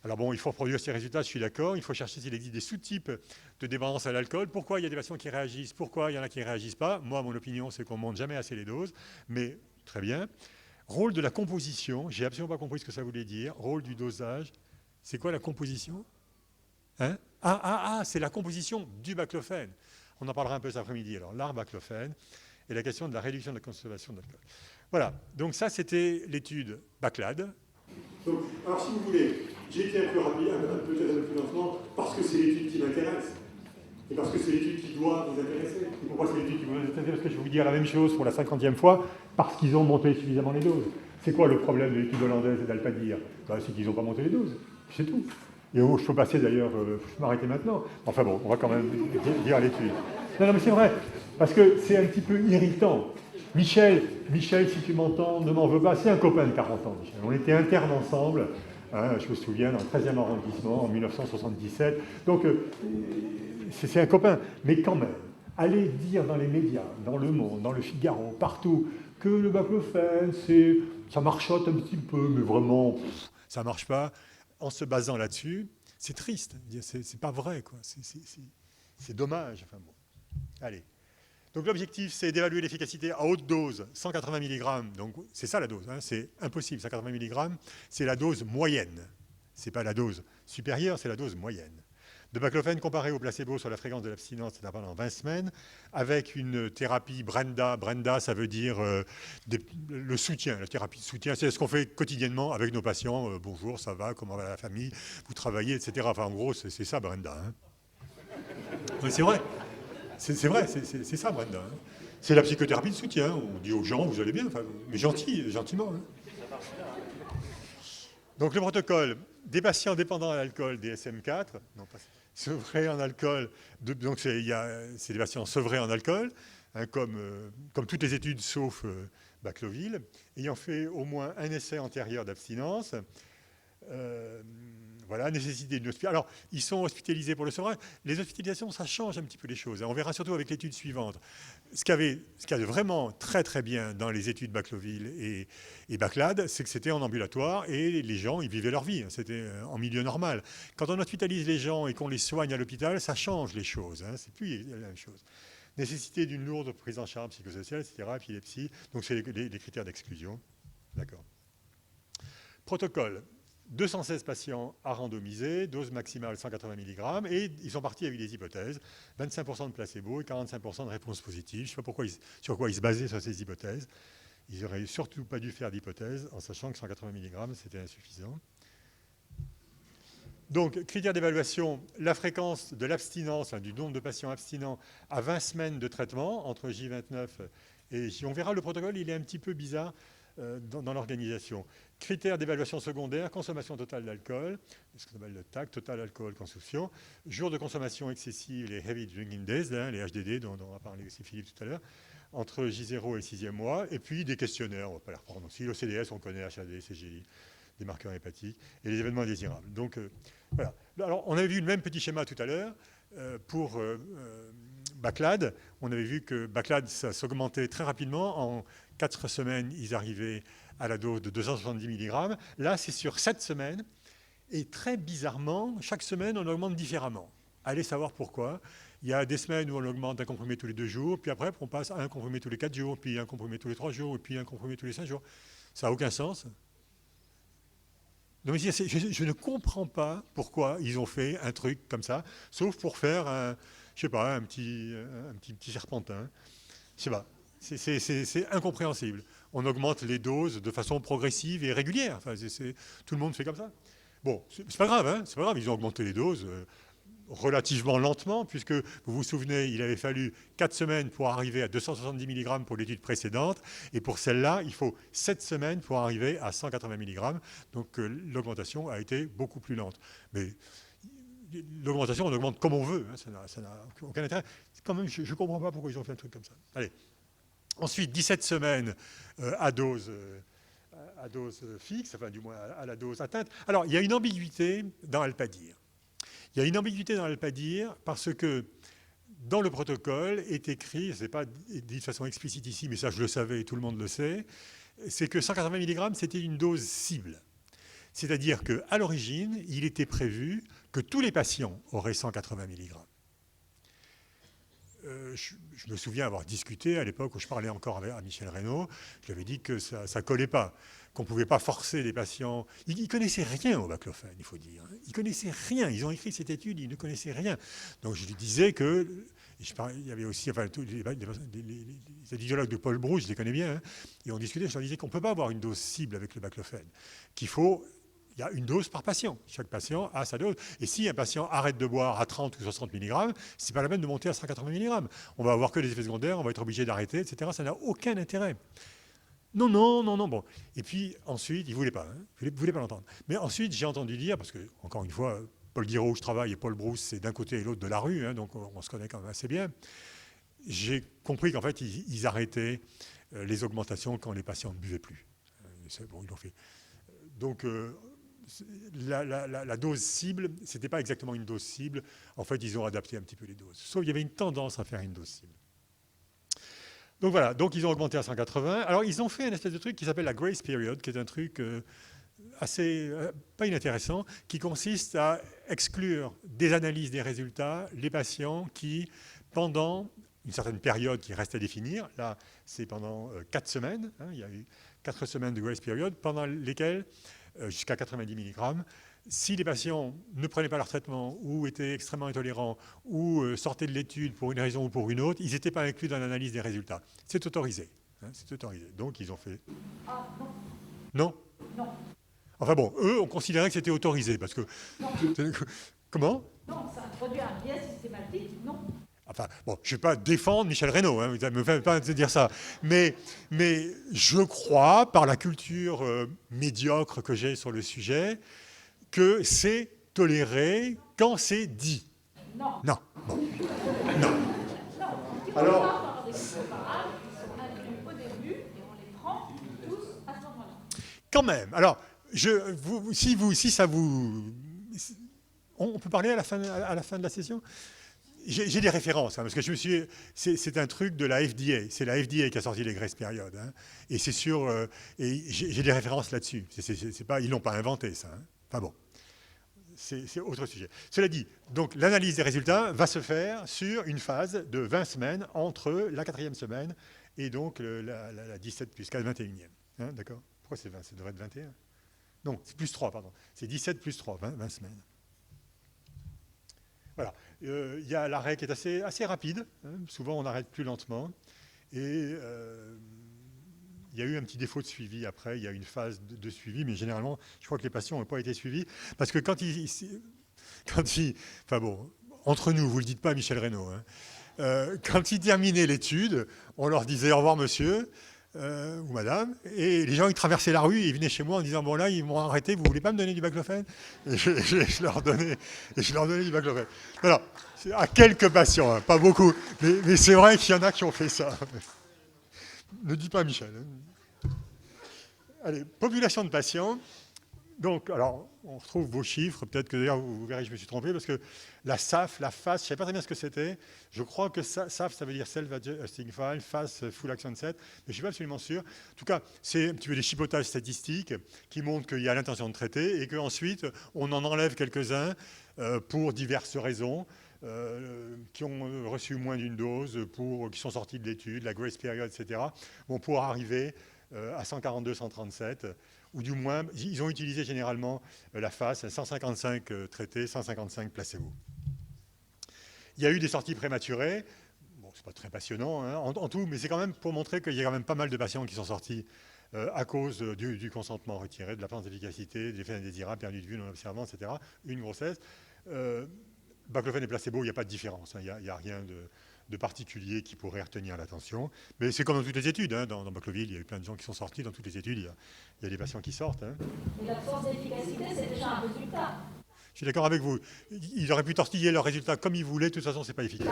Alors bon, il faut reproduire ces résultats, je suis d'accord, il faut chercher s'il existe des sous-types de dépendance à l'alcool. Pourquoi il y a des patients qui réagissent, pourquoi il y en a qui ne réagissent pas. Moi, mon opinion, c'est qu'on ne monte jamais assez les doses, mais très bien. Rôle de la composition, j'ai absolument pas compris ce que ça voulait dire. Rôle du dosage, c'est quoi la composition? Hein? C'est la composition du baclofène. On en parlera un peu cet après-midi. Alors, l'art baclofène et la question de la réduction de la consommation d'alcool. Voilà, donc ça c'était l'étude Baclade. Donc, alors si vous voulez, j'ai été un peu rapide, peut-être un peu plus lentement, parce que c'est l'étude qui m'intéresse. Et parce que c'est l'étude qui doit vous intéresser. Et pourquoi c'est l'étude qui vous intéresse? Parce que je vais vous dire la même chose pour la 50e fois, parce qu'ils ont monté suffisamment les doses. C'est quoi le problème de l'étude hollandaise et d'Alpadir? C'est qu'ils n'ont pas monté les doses. C'est tout. et où je peux passer d'ailleurs, je peux m'arrêter maintenant. Enfin bon, on va quand même lire l'étude. Non, mais c'est vrai, parce que c'est un petit peu irritant. Michel, si tu m'entends, ne m'en veux pas, c'est un copain de 40 ans, Michel. On était internes ensemble, hein, je me souviens, dans le 13e arrondissement, en 1977. Donc, c'est un copain. Mais quand même, aller dire dans les médias, dans Le Monde, dans Le Figaro, partout, que le baclofen, ça marchote un petit peu, mais vraiment, ça ne marche pas. En se basant là-dessus, c'est triste. C'est pas vrai, quoi. C'est dommage. Enfin bon. Allez. Donc l'objectif, c'est d'évaluer l'efficacité à haute dose, 180 mg. Donc c'est ça la dose, hein, c'est impossible. 180 mg, c'est la dose moyenne. Ce n'est pas la dose supérieure, c'est la dose moyenne. De baclofen comparé au placebo sur la fréquence de l'abstinence pendant 20 semaines, avec une thérapie Brenda. Brenda, ça veut dire le soutien. La thérapie de soutien, c'est ce qu'on fait quotidiennement avec nos patients. Bonjour, ça va, comment va la famille, vous travaillez, etc. Enfin, en gros, c'est ça, Brenda. Hein. Oui, c'est vrai. C'est vrai, c'est ça, Brenda. Hein. C'est la psychothérapie de soutien. On dit aux gens, vous allez bien, enfin, mais gentiment. Hein. Donc le protocole, des patients dépendants à l'alcool, DSM-4, non pas sevrés en alcool, donc c'est des patients sevrés en alcool, hein, comme toutes les études sauf Bacloville, ayant fait au moins un essai antérieur d'abstinence. Voilà, nécessité d'une hospitalisation. Alors, ils sont hospitalisés pour le sevrage. Les hospitalisations, ça change un petit peu les choses. On verra surtout avec l'étude suivante. Ce qu'il y avait vraiment très très bien dans les études Bacloville et Baclad, c'est que c'était en ambulatoire et les gens, ils vivaient leur vie. C'était en milieu normal. Quand on hospitalise les gens et qu'on les soigne à l'hôpital, ça change les choses. Hein. C'est plus la même chose. Nécessité d'une lourde prise en charge psychosociale, etc., épilepsie. Donc, c'est les critères d'exclusion. D'accord. Protocole. 216 patients à randomiser, dose maximale 180 mg, et ils sont partis avec des hypothèses, 25% de placebo et 45% de réponse positive. Je ne sais pas sur quoi ils se basaient sur ces hypothèses. Ils n'auraient surtout pas dû faire d'hypothèses, en sachant que 180 mg, c'était insuffisant. Donc, critères d'évaluation, la fréquence de l'abstinence, du nombre de patients abstinents à 20 semaines de traitement, entre J29 et J. On verra, le protocole, il est un petit peu bizarre dans l'organisation. Critères d'évaluation secondaire, consommation totale d'alcool, ce qu'on appelle le TAC, total alcool consumption, jours de consommation excessive, les heavy drinking days, hein, les HDD dont on a parlé aussi Philippe tout à l'heure, entre J0 et le 6e mois, et puis des questionnaires, on ne va pas les reprendre aussi, l'OCDS, on connaît HAD, CGI, des marqueurs hépatiques, et les événements indésirables. Donc voilà. Alors on avait vu le même petit schéma tout à l'heure pour Baclad. On avait vu que Baclad, ça s'augmentait très rapidement. En 4 semaines, ils arrivaient à la dose de 270 mg. Là, c'est sur 7 semaines. Et très bizarrement, chaque semaine, on augmente différemment. Allez savoir pourquoi. Il y a des semaines où on augmente un comprimé tous les 2 jours, puis après, on passe à un comprimé tous les 4 jours, puis un comprimé tous les 3 jours, et puis un comprimé tous les 5 jours. Ça n'a aucun sens. Donc, je ne comprends pas pourquoi ils ont fait un truc comme ça, sauf pour faire un petit serpentin. Je sais pas. C'est incompréhensible. On augmente les doses de façon progressive et régulière. Enfin, tout le monde fait comme ça. Bon, c'est pas grave, hein, c'est pas grave. Ils ont augmenté les doses relativement lentement, puisque vous vous souvenez, il avait fallu 4 semaines pour arriver à 270 mg pour l'étude précédente, et pour celle-là, il faut 7 semaines pour arriver à 180 mg. Donc l'augmentation a été beaucoup plus lente. Mais l'augmentation, on augmente comme on veut, hein, ça n'a aucun intérêt. Quand même, je ne comprends pas pourquoi ils ont fait un truc comme ça. Allez. Ensuite, 17 semaines à dose fixe, enfin du moins à la dose atteinte. Alors, il y a une ambiguïté dans Alpadir. Il y a une ambiguïté dans Alpadir parce que dans le protocole est écrit, ce n'est pas dit de façon explicite ici, mais ça je le savais et tout le monde le sait, c'est que 180 mg, c'était une dose cible. C'est-à-dire qu'à l'origine, il était prévu que tous les patients auraient 180 mg. Je me souviens avoir discuté à l'époque où je parlais encore à Michel Reynaud, je lui avais dit que ça ne collait pas, qu'on ne pouvait pas forcer les patients. Ils ne connaissaient rien au baclofen, il faut dire. Ils ne connaissaient rien. Ils ont écrit cette étude, ils ne connaissaient rien. Donc je lui disais que... il y avait aussi tous les addictologues de Paul Brousse, je les connais bien, hein, et on discutait, je leur disais qu'on ne peut pas avoir une dose cible avec le baclofen, qu'il faut... Il y a une dose par patient. Chaque patient a sa dose. Et si un patient arrête de boire à 30 ou 60 mg, ce n'est pas la peine de monter à 180 mg. On va avoir que des effets secondaires, on va être obligé d'arrêter, etc. Ça n'a aucun intérêt. Non. Bon. Et puis ensuite, il ne voulait pas. Il ne voulait pas l'entendre. Mais ensuite, j'ai entendu dire, parce que, encore une fois, Paul Guiraud où je travaille et Paul Brousse, c'est d'un côté et l'autre de la rue, hein, donc on se connaît quand même assez bien. J'ai compris qu'en fait, ils arrêtaient les augmentations quand les patients ne buvaient plus. Bon, ils l'ont fait. Donc, la dose cible, ce n'était pas exactement une dose cible. En fait, ils ont adapté un petit peu les doses. Sauf qu'il y avait une tendance à faire une dose cible. Donc voilà, donc ils ont augmenté à 180. Alors, ils ont fait un espèce de truc qui s'appelle la grace period, qui est un truc assez, pas inintéressant, qui consiste à exclure des analyses des résultats les patients qui, pendant une certaine période qui reste à définir, là, c'est pendant 4 semaines, hein, il y a eu 4 semaines de grace period, pendant lesquelles, jusqu'à 90 mg, si les patients ne prenaient pas leur traitement ou étaient extrêmement intolérants ou sortaient de l'étude pour une raison ou pour une autre, ils n'étaient pas inclus dans l'analyse des résultats. C'est autorisé. Hein, c'est autorisé. Donc, ils ont fait... Ah, non. Non ? Non. Enfin bon, eux, on considérait que c'était autorisé parce que... Non. Comment ? Non, ça introduit un biais systématique, non. Enfin, bon, je ne vais pas défendre Michel Reynaud, hein, vous ne me faites pas dire ça. Mais je crois, par la culture médiocre que j'ai sur le sujet, que c'est toléré quand c'est dit. Non. Non. Bon. Non. Non. Alors... Par des comparables qui sont inclus au début et on les prend tous à ce moment-là. Quand même. Alors, si ça vous... On peut parler à la fin de la session ? J'ai des références, hein, parce que c'est un truc de la FDA. C'est la FDA qui a sorti les grace periods. Hein, et c'est sûr, et j'ai des références là-dessus. Ils ne l'ont pas inventé, ça. Hein. Enfin bon, c'est autre sujet. Cela dit, donc l'analyse des résultats va se faire sur une phase de 20 semaines entre la 4e semaine et donc la 17 plus 4, 21e. Hein, d'accord ? Pourquoi c'est 20 ? Ça devrait être 21 ? Non, c'est plus 3, pardon. C'est 17 plus 3, 20 semaines. Voilà. Il y a l'arrêt qui est assez rapide. Hein. Souvent, on arrête plus lentement. Et il y a eu un petit défaut de suivi après. Il y a eu une phase de suivi, mais généralement, je crois que les patients n'ont pas été suivis. Parce que quand ils... Enfin bon, entre nous, vous ne le dites pas à Michel Reynaud. Hein. Quand ils terminaient l'étude, on leur disait « Au revoir, monsieur ». Ou madame, et les gens ils traversaient la rue et ils venaient chez moi en disant bon là ils m'ont arrêté, vous voulez pas me donner du baclofène ? Et je leur donnais du baclofène. Voilà, à quelques patients, hein, pas beaucoup, mais c'est vrai qu'il y en a qui ont fait ça. Ne dis pas Michel. Allez, population de patients. Donc, alors, on retrouve vos chiffres. Peut-être que d'ailleurs, vous verrez, je me suis trompé, parce que la SAF, la FAS, je ne savais pas très bien ce que c'était. Je crois que SAF, ça veut dire Self-Adjusting File, FAS, Full Action Set, mais je ne suis pas absolument sûr. En tout cas, c'est un petit peu des chipotages statistiques qui montrent qu'il y a l'intention de traiter et qu'ensuite, on en enlève quelques-uns pour diverses raisons. Qui ont reçu moins d'une dose, qui sont sortis de l'étude, la grace period, etc. Bon, pour arriver à 142, 137, ou du moins, ils ont utilisé généralement la FAS, 155 traités, 155 placebo. Il y a eu des sorties prématurées. Bon, c'est pas très passionnant hein, en tout, mais c'est quand même pour montrer qu'il y a quand même pas mal de patients qui sont sortis à cause du consentement retiré, de l'absence d'efficacité, des effets indésirables, perdu de vue, non-observant, etc. Une grossesse. Baclofène et placebo, il n'y a pas de différence. Hein, il n'y a rien de particulier qui pourrait retenir l'attention. Mais c'est comme dans toutes les études. Hein. Dans Bacloville, il y a eu plein de gens qui sont sortis. Dans toutes les études, il y a des patients qui sortent. Hein. Et l'absence d'efficacité, c'est déjà un résultat. Je suis d'accord avec vous. Ils auraient pu tortiller leurs résultats comme ils voulaient. De toute façon, ce n'est pas efficace.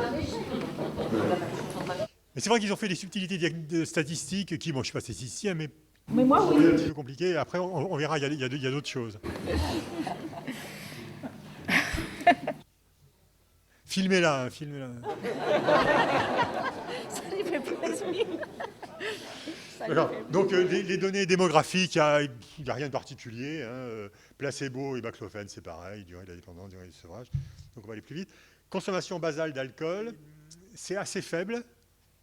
Mais c'est vrai qu'ils ont fait des subtilités statistiques qui, moi, je ne suis pas statisticien, mais moi, oui. C'est un petit peu compliqué. Après, on verra, il y a d'autres choses. Filmez-la, hein, filmez-la. Ça lui fait plaisir. D'accord. Donc, les données démographiques, il n'y a rien de particulier. Hein. Placebo et baclofène, c'est pareil, durée de la dépendance, durée du sevrage. Donc, on va aller plus vite. Consommation basale d'alcool, c'est assez faible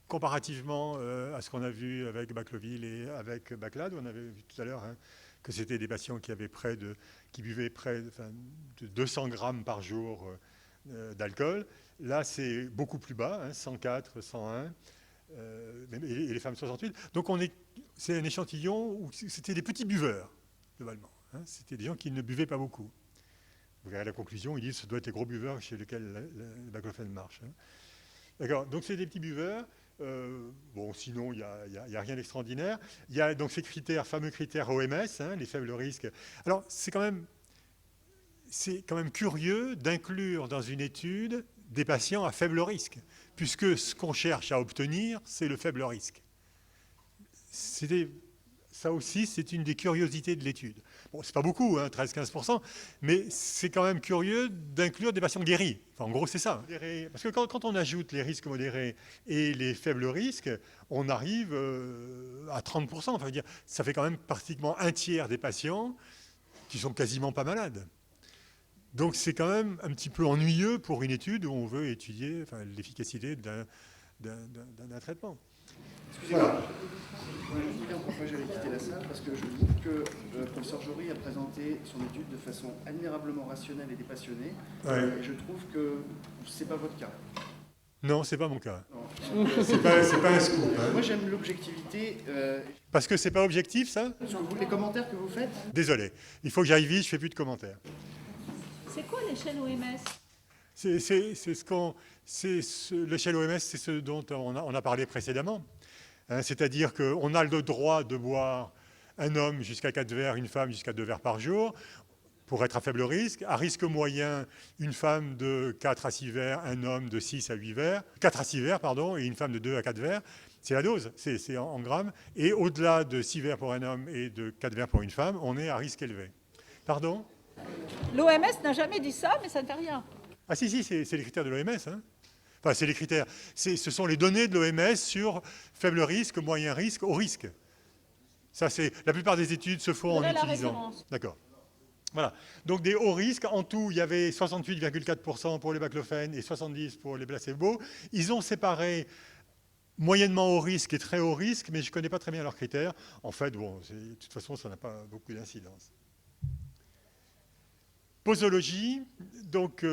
comparativement à ce qu'on a vu avec Bacloville et avec Baclad. On avait vu tout à l'heure hein, que c'était des patients qui buvaient près de 200 grammes par jour d'alcool. Là, c'est beaucoup plus bas, hein, 104, 101, et les femmes 68. Donc, c'est un échantillon où c'était des petits buveurs, globalement. Hein, c'était des gens qui ne buvaient pas beaucoup. Vous verrez la conclusion, ils disent que ce doit être des gros buveurs chez lesquels le baclofène marche. Hein. D'accord, donc c'est des petits buveurs. Bon, sinon, il n'y a rien d'extraordinaire. Il y a donc ces critères, fameux critères OMS, hein, les faibles risques. Alors, c'est quand même... c'est quand même curieux d'inclure dans une étude des patients à faible risque, puisque ce qu'on cherche à obtenir, c'est le faible risque. Ça aussi, c'est une des curiosités de l'étude. Bon, c'est pas beaucoup, hein, 13-15%, mais c'est quand même curieux d'inclure des patients guéris. Enfin, en gros, c'est ça. Parce que quand on ajoute les risques modérés et les faibles risques, on arrive à 30%. Enfin, ça fait quand même pratiquement un tiers des patients qui sont quasiment pas malades. Donc c'est quand même un petit peu ennuyeux pour une étude où on veut étudier l'efficacité d'un traitement. Excusez-moi, je vais vous dire pourquoi j'avais quitté la salle, parce que je trouve que le professeur Jory a présenté son étude de façon admirablement rationnelle et dépassionnée. Ouais. Et je trouve que ce n'est pas votre cas. Non, c'est pas mon cas. C'est pas un scoop. Hein. Moi j'aime l'objectivité. Parce que c'est pas objectif, ça ? Les commentaires que vous faites. Désolé, il faut que j'aille vite, je fais plus de commentaires. C'est quoi l'échelle OMS? L'échelle OMS, c'est ce dont on a parlé précédemment. Hein, c'est-à-dire qu'on a le droit de boire un homme jusqu'à 4 verres, une femme jusqu'à 2 verres par jour, pour être à faible risque. À risque moyen, une femme de 4 à 6 verres, un homme de 6 à 8 verres, 4 à 6 verres, pardon, et une femme de 2 à 4 verres. C'est la dose, c'est en grammes. Et au-delà de 6 verres pour un homme et de 4 verres pour une femme, on est à risque élevé. Pardon ? L'OMS n'a jamais dit ça, mais ça ne fait rien. Ah si, c'est les critères de l'OMS. Hein. Enfin, c'est les critères. Ce sont les données de l'OMS sur faible risque, moyen risque, haut risque. Ça, la plupart des études se font en utilisant. D'accord. Voilà. Donc des hauts risques. En tout, il y avait 68,4% pour les baclofènes et 70% pour les placebos. Ils ont séparé moyennement haut risque et très haut risque, mais je ne connais pas très bien leurs critères. En fait, bon, de toute façon, ça n'a pas beaucoup d'incidence. Posologie, donc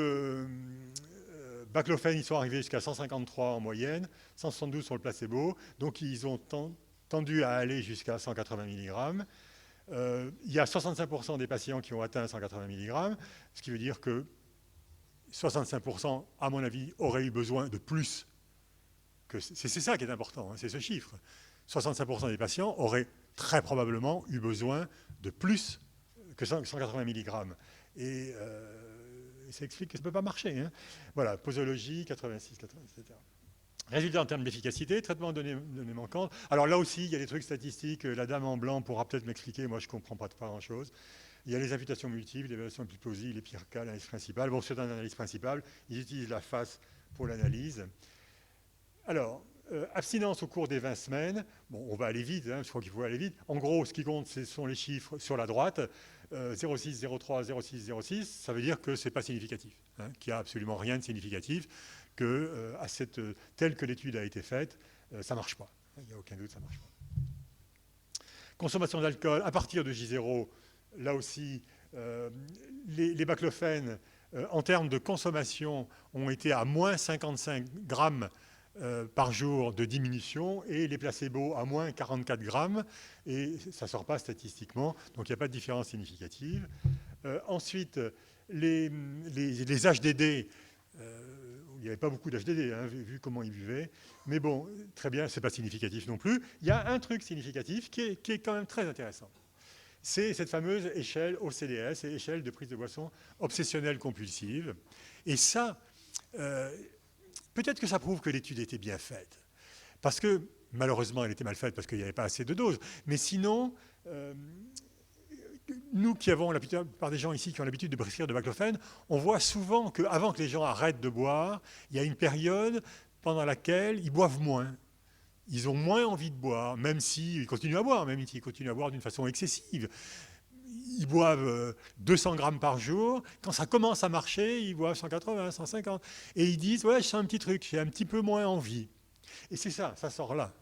baclofène, ils sont arrivés jusqu'à 153 en moyenne, 172 sur le placebo, donc ils ont tendu à aller jusqu'à 180 mg. Il y a 65% des patients qui ont atteint 180 mg, ce qui veut dire que 65%, à mon avis, auraient eu besoin de plus. C'est ça qui est important, hein, c'est ce chiffre. 65% des patients auraient très probablement eu besoin de plus que 180 mg. Et ça explique que ça ne peut pas marcher. Hein. Voilà, posologie, 86, 80, etc. Résultat en termes d'efficacité, traitement de données manquantes. Alors là aussi, il y a des trucs statistiques. La dame en blanc pourra peut-être m'expliquer. Moi, je ne comprends pas grand-chose. Il y a les imputations multiples, l'évaluation plus plausible, les pires cas, l'analyse principale. Bon, c'est dans l'analyse principale. Ils utilisent la face pour l'analyse. Alors, abstinence au cours des 20 semaines. Bon, on va aller vite, hein, je crois qu'il faut aller vite. En gros, ce qui compte, ce sont les chiffres sur la droite. 0,6, 0,3, 0,6, 0,6, ça veut dire que ce n'est pas significatif, hein, qu'il n'y a absolument rien de significatif, que telle que l'étude a été faite, ça ne marche pas. Il n'y a aucun doute, ça ne marche pas. Consommation d'alcool à partir de J0, là aussi, les baclofènes, en termes de consommation, ont été à moins 55 grammes par jour de diminution et les placebos à moins 44 grammes et ça ne sort pas statistiquement, donc il n'y a pas de différence significative. Ensuite, les HDD, il n'y avait pas beaucoup d'HDD, hein, vu comment ils buvaient, mais bon, très bien, ce n'est pas significatif non plus. Il y a un truc significatif qui est quand même très intéressant. C'est cette fameuse échelle OCDS, échelle de prise de boisson obsessionnelle compulsive. Et ça, peut-être que ça prouve que l'étude était bien faite. Parce que, malheureusement, elle était mal faite parce qu'il n'y avait pas assez de doses. Mais sinon, nous qui avons la plupart des gens ici qui ont l'habitude de prescrire de baclofène, on voit souvent qu'avant que les gens arrêtent de boire, il y a une période pendant laquelle ils boivent moins. Ils ont moins envie de boire, même s'ils continuent à boire, même s'ils continuent à boire d'une façon excessive. Ils boivent 200 grammes par jour. Quand ça commence à marcher, ils boivent 180, 150. Et ils disent, ouais, je sens un petit truc, j'ai un petit peu moins envie. Et c'est ça sort là.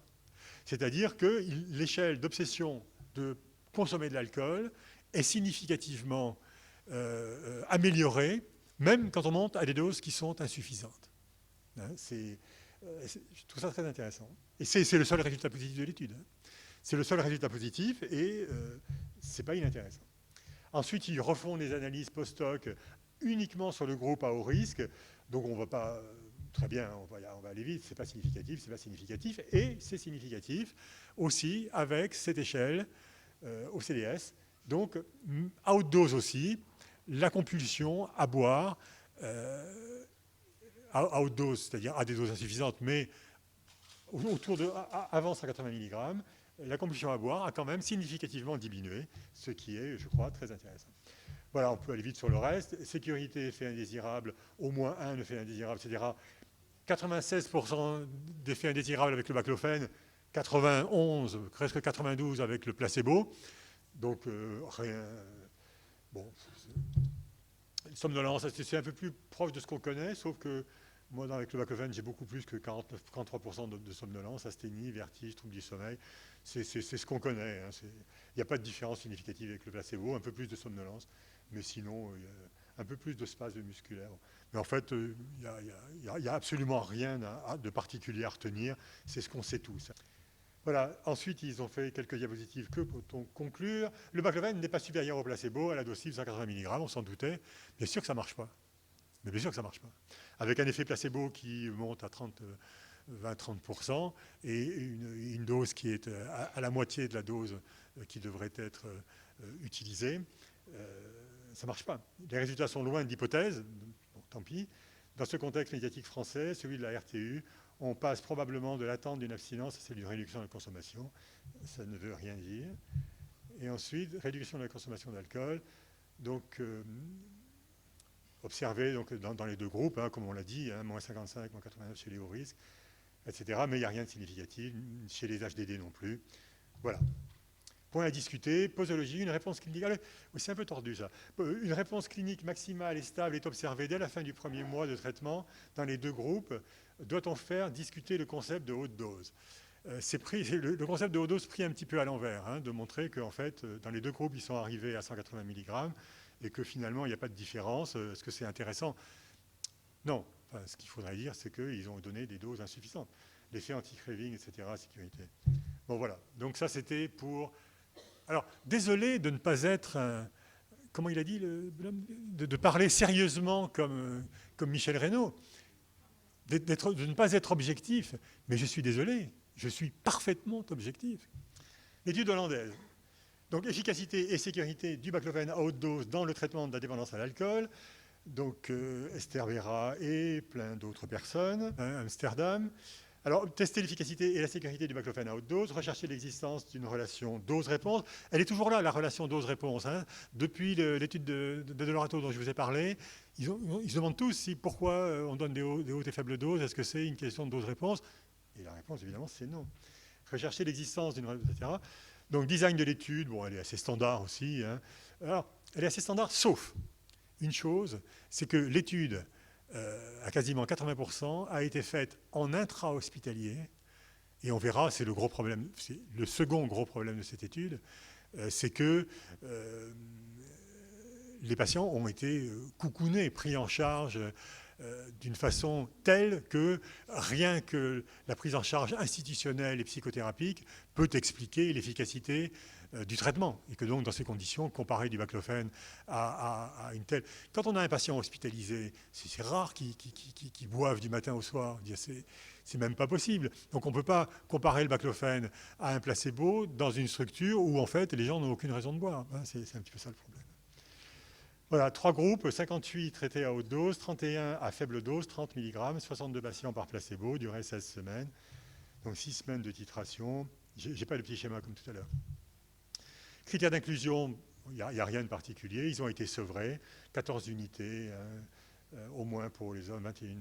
C'est-à-dire que l'échelle d'obsession de consommer de l'alcool est significativement améliorée, même quand on monte à des doses qui sont insuffisantes. Hein, je trouve ça très intéressant. Et c'est le seul résultat positif de l'étude. Hein. C'est le seul résultat positif et ce n'est pas inintéressant. Ensuite, ils refont des analyses post-hoc uniquement sur le groupe à haut risque. Donc, on ne va pas... Très bien, on va aller vite. Ce n'est pas significatif, c'est pas significatif. Et c'est significatif aussi avec cette échelle OCDS. Donc, à haute dose aussi. la compulsion à boire à haute dose, c'est-à-dire à des doses insuffisantes, mais avant 180 mg, la compulsion à boire a quand même significativement diminué, ce qui est, je crois, très intéressant. Voilà, on peut aller vite sur le reste. Sécurité, effet indésirable, au moins un effet indésirable, c'est-à-dire 96% d'effets indésirables avec le baclofène, 91, presque 92 avec le placebo. Donc, rien. Bon, somnolence, c'est un peu plus proche de ce qu'on connaît, sauf que moi, avec le baclofène, j'ai beaucoup plus que 43% de somnolence, asthénie, vertige, trouble du sommeil. C'est ce qu'on connaît. Hein. Il n'y a pas de différence significative avec le placebo, un peu plus de somnolence, mais sinon, il y a un peu plus de spasme musculaire. Mais en fait, il n'y a absolument rien de particulier à retenir. C'est ce qu'on sait tous. Voilà. Ensuite, ils ont fait quelques diapositives. Que peut-on conclure? Le baclofène n'est pas supérieur au placebo, à la dose cible 180 mg, on s'en doutait. Bien sûr que ça ne marche pas. Mais bien sûr que ça ne marche pas. Avec un effet placebo qui monte à 20-30% et une dose qui est à la moitié de la dose qui devrait être utilisée, ça ne marche pas. Les résultats sont loin de l'hypothèse, bon, tant pis. Dans ce contexte médiatique français, celui de la RTU, on passe probablement de l'attente d'une abstinence à celle d'une réduction de la consommation. Ça ne veut rien dire. Et ensuite, réduction de la consommation d'alcool. Donc, observé donc, dans les deux groupes, hein, comme on l'a dit, hein, moins 55, moins 89 chez les hauts risques, etc. Mais il n'y a rien de significatif, chez les HDD non plus. Voilà. Point à discuter. Posologie, une réponse clinique. Oui, c'est un peu tordu ça. Une réponse clinique maximale et stable est observée dès la fin du premier mois de traitement dans les deux groupes. Doit-on faire discuter le concept de haute dose? Le concept de haute dose pris un petit peu à l'envers, hein, de montrer qu'en fait, dans les deux groupes, ils sont arrivés à 180 mg et que finalement, il n'y a pas de différence. Est-ce que c'est intéressant? Non. Enfin, ce qu'il faudrait dire, c'est qu'ils ont donné des doses insuffisantes. L'effet anti-craving, etc., sécurité. Bon, voilà. Donc ça, c'était pour... Alors, désolé de ne pas être... comment il a dit, de parler sérieusement comme Michel Reynaud, de ne pas être objectif. Mais je suis désolé, je suis parfaitement objectif. L'étude hollandaise. Donc, efficacité et sécurité du baclofène à haute dose dans le traitement de la dépendance à l'alcool. Donc, Esther Vera et plein d'autres personnes, hein, Amsterdam. Alors, tester l'efficacité et la sécurité du baclofène à haute dose, rechercher l'existence d'une relation dose-réponse. Elle est toujours là, la relation dose-réponse. Hein. Depuis l'étude de Dolorato dont je vous ai parlé, ils se demandent tous pourquoi on donne des hautes et faibles doses. Est-ce que c'est une question de dose-réponse? Et la réponse, évidemment, c'est non. Rechercher l'existence d'une relation, etc. Donc, design de l'étude, bon, elle est assez standard aussi. Hein. Alors, elle est assez standard, sauf une chose, c'est que l'étude, à quasiment 80%, a été faite en intra-hospitalier. Et on verra, c'est le gros problème, c'est le second gros problème de cette étude, c'est que les patients ont été coucounés, pris en charge d'une façon telle que rien que la prise en charge institutionnelle et psychothérapique peut expliquer l'efficacité du traitement. Et que donc, dans ces conditions, comparer du baclofène à une telle... Quand on a un patient hospitalisé, c'est rare qu'il boive du matin au soir. C'est même pas possible. Donc, on ne peut pas comparer le baclofène à un placebo dans une structure où, en fait, les gens n'ont aucune raison de boire. C'est un petit peu ça le problème. Voilà, 3 groupes, 58 traités à haute dose, 31 à faible dose, 30 mg, 62 patients par placebo, durée 16 semaines. Donc 6 semaines de titration. Je n'ai pas le petit schéma comme tout à l'heure. Critères d'inclusion, il n'y a rien de particulier. Ils ont été sevrés, 14 unités, au moins pour les hommes, 21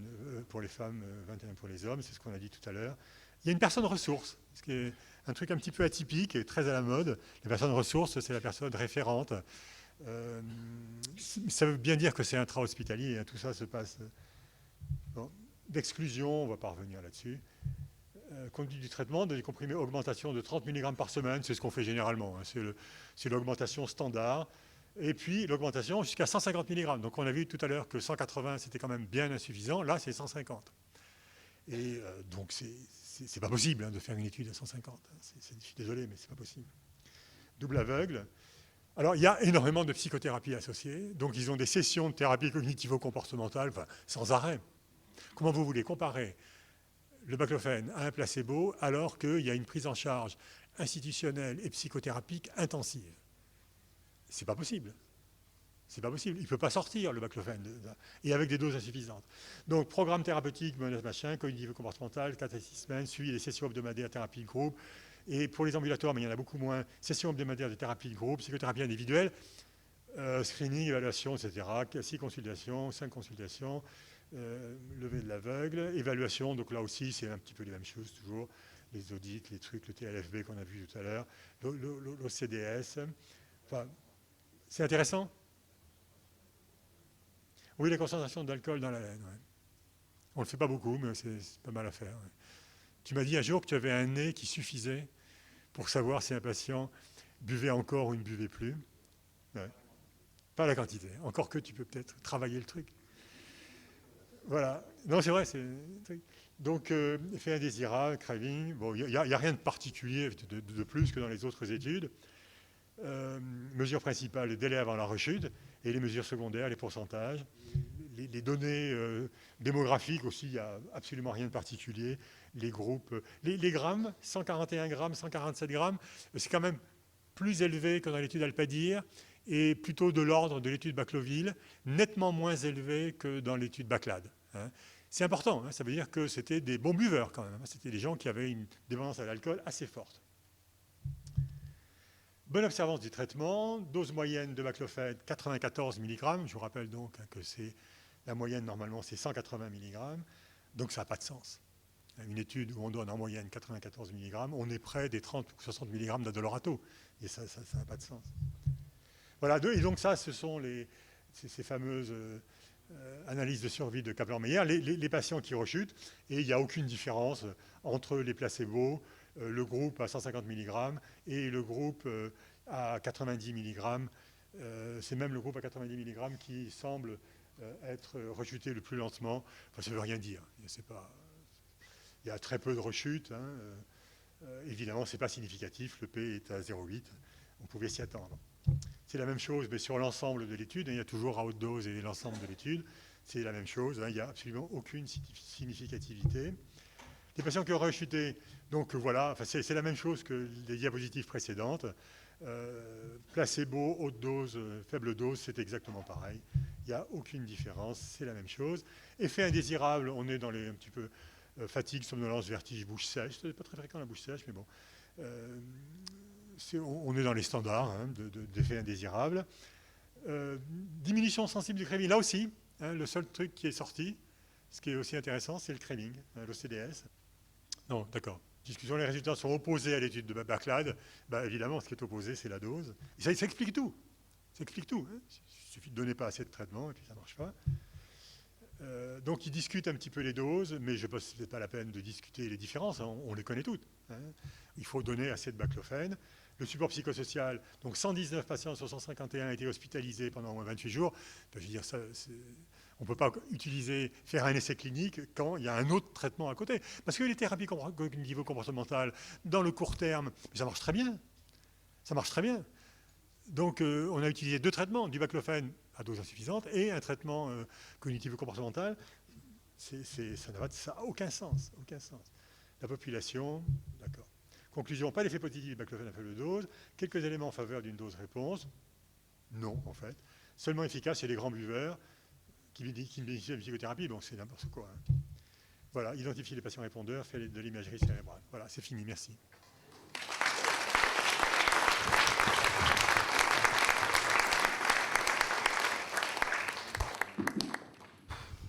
pour les femmes, 21 pour les hommes, c'est ce qu'on a dit tout à l'heure. Il y a une personne ressource, ce qui est un truc un petit peu atypique et très à la mode. La personne ressource, c'est la personne référente. Ça veut bien dire que c'est intra-hospitalier, hein, tout ça se passe. Bon, d'exclusion, on ne va pas revenir là-dessus. Conduite du traitement, des comprimés, augmentation de 30 mg par semaine, c'est ce qu'on fait généralement, hein, c'est l'augmentation standard. Et puis l'augmentation jusqu'à 150 mg. Donc on a vu tout à l'heure que 180 c'était quand même bien insuffisant, là c'est 150. Et donc c'est pas possible hein, de faire une étude à 150. Je suis désolé, mais c'est pas possible. Double aveugle. Alors, il y a énormément de psychothérapie associée. Donc, ils ont des sessions de thérapie cognitivo-comportementale, enfin, sans arrêt. Comment vous voulez comparer le baclofène à un placebo alors qu'il y a une prise en charge institutionnelle et psychothérapique intensive? C'est pas possible. C'est pas possible. Il ne peut pas sortir, le baclofène, et avec des doses insuffisantes. Donc, programme thérapeutique, machin, cognitivo-comportemental, 4 à 6 semaines, suivi des sessions hebdomadaires, thérapie de groupe. Et pour les ambulatoires, mais il y en a beaucoup moins, sessions hebdomadaires de thérapie de groupe, psychothérapie individuelle, screening, évaluation, etc. 6 consultations, 5 consultations, levée de l'aveugle, évaluation, donc là aussi, c'est un petit peu les mêmes choses, toujours. Les audits, les trucs, le TLFB qu'on a vu tout à l'heure, l'OCDS. Enfin, c'est intéressant. Oui, la concentration d'alcool dans la laine. Ouais. On ne le fait pas beaucoup, mais c'est pas mal à faire. Ouais. Tu m'as dit un jour que tu avais un nez qui suffisait pour savoir si un patient buvait encore ou ne buvait plus. Ouais. Pas la quantité. Encore que tu peux peut-être travailler le truc. Voilà. Non, c'est vrai. Donc, effet indésirable, craving. Bon, il n'y a rien de particulier de plus que dans les autres études. Mesures principales, le délai avant la rechute, et les mesures secondaires, les pourcentages. Les données démographiques aussi, il n'y a absolument rien de particulier. Les groupes, les grammes, 141 grammes, 147 grammes, c'est quand même plus élevé que dans l'étude Alpadir, et plutôt de l'ordre de l'étude Bacloville, nettement moins élevé que dans l'étude Baclade. Hein. C'est important, hein, ça veut dire que c'était des bons buveurs quand même. Hein. C'était des gens qui avaient une dépendance à l'alcool assez forte. Bonne observance du traitement, dose moyenne de baclofène 94 mg. Je vous rappelle donc que c'est la moyenne normalement c'est 180 mg, donc ça n'a pas de sens. Une étude où on donne en moyenne 94 mg, on est près des 30 ou 60 mg d'adolorato, et ça n'a pas de sens. Voilà, et donc ça, ce sont ces fameuses analyses de survie de Kaplan-Meier, les patients qui rechutent, et il n'y a aucune différence entre les placebos, le groupe à 150 mg et le groupe à 90 mg. C'est même le groupe à 90 mg qui semble être rechuté le plus lentement. Enfin, ça ne veut rien dire. Il y a très peu de rechutes. Hein. Évidemment, ce n'est pas significatif. Le P est à 0,8. On pouvait s'y attendre. C'est la même chose, mais sur l'ensemble de l'étude. Il y a toujours à haute dose et l'ensemble de l'étude. C'est la même chose. Il n'y a absolument aucune significativité. Les patients qui ont rechuté, donc voilà, enfin, c'est la même chose que les diapositives précédentes. Placebo, haute dose, faible dose, c'est exactement pareil. Il n'y a aucune différence, c'est la même chose. Effet indésirable, on est dans les un petit peu fatigue, somnolence, vertige, bouche sèche. C'est pas très fréquent la bouche sèche, mais bon. On est dans les standards hein, d'effets indésirables. Diminution sensible du craving, là aussi, hein, le seul truc qui est sorti, ce qui est aussi intéressant, c'est le craving, hein, l'OCDS. Non, d'accord. Discussion, les résultats sont opposés à l'étude de Baclade. Bah, évidemment, ce qui est opposé, c'est la dose. Et ça explique tout. Ça explique tout. Hein. Il suffit de donner pas assez de traitement et puis ça ne marche pas. Donc, ils discutent un petit peu les doses, mais je pense que ce n'est pas la peine de discuter les différences. Hein. On les connaît toutes. Hein. Il faut donner assez de baclofène. Le support psychosocial, donc 119 patients sur 151 étaient hospitalisés pendant au moins 28 jours. Enfin, je veux dire, ça, on ne peut pas faire un essai clinique quand il y a un autre traitement à côté. Parce que les thérapies cognitivo-comportementales, dans le court terme, ça marche très bien. Ça marche très bien. Donc, on a utilisé 2 traitements, du baclofène à dose insuffisante et un traitement cognitivo-comportemental. Ça n'a aucun sens. Aucun sens. La population, d'accord. Conclusion, pas d'effet positif du baclofène à faible dose. Quelques éléments en faveur d'une dose-réponse. Non, en fait. Seulement efficace chez les grands buveurs qui bénéficient de la psychothérapie. Bon, c'est n'importe quoi. Hein. Voilà, identifier les patients répondeurs, faire de l'imagerie cérébrale. Voilà, c'est fini, merci.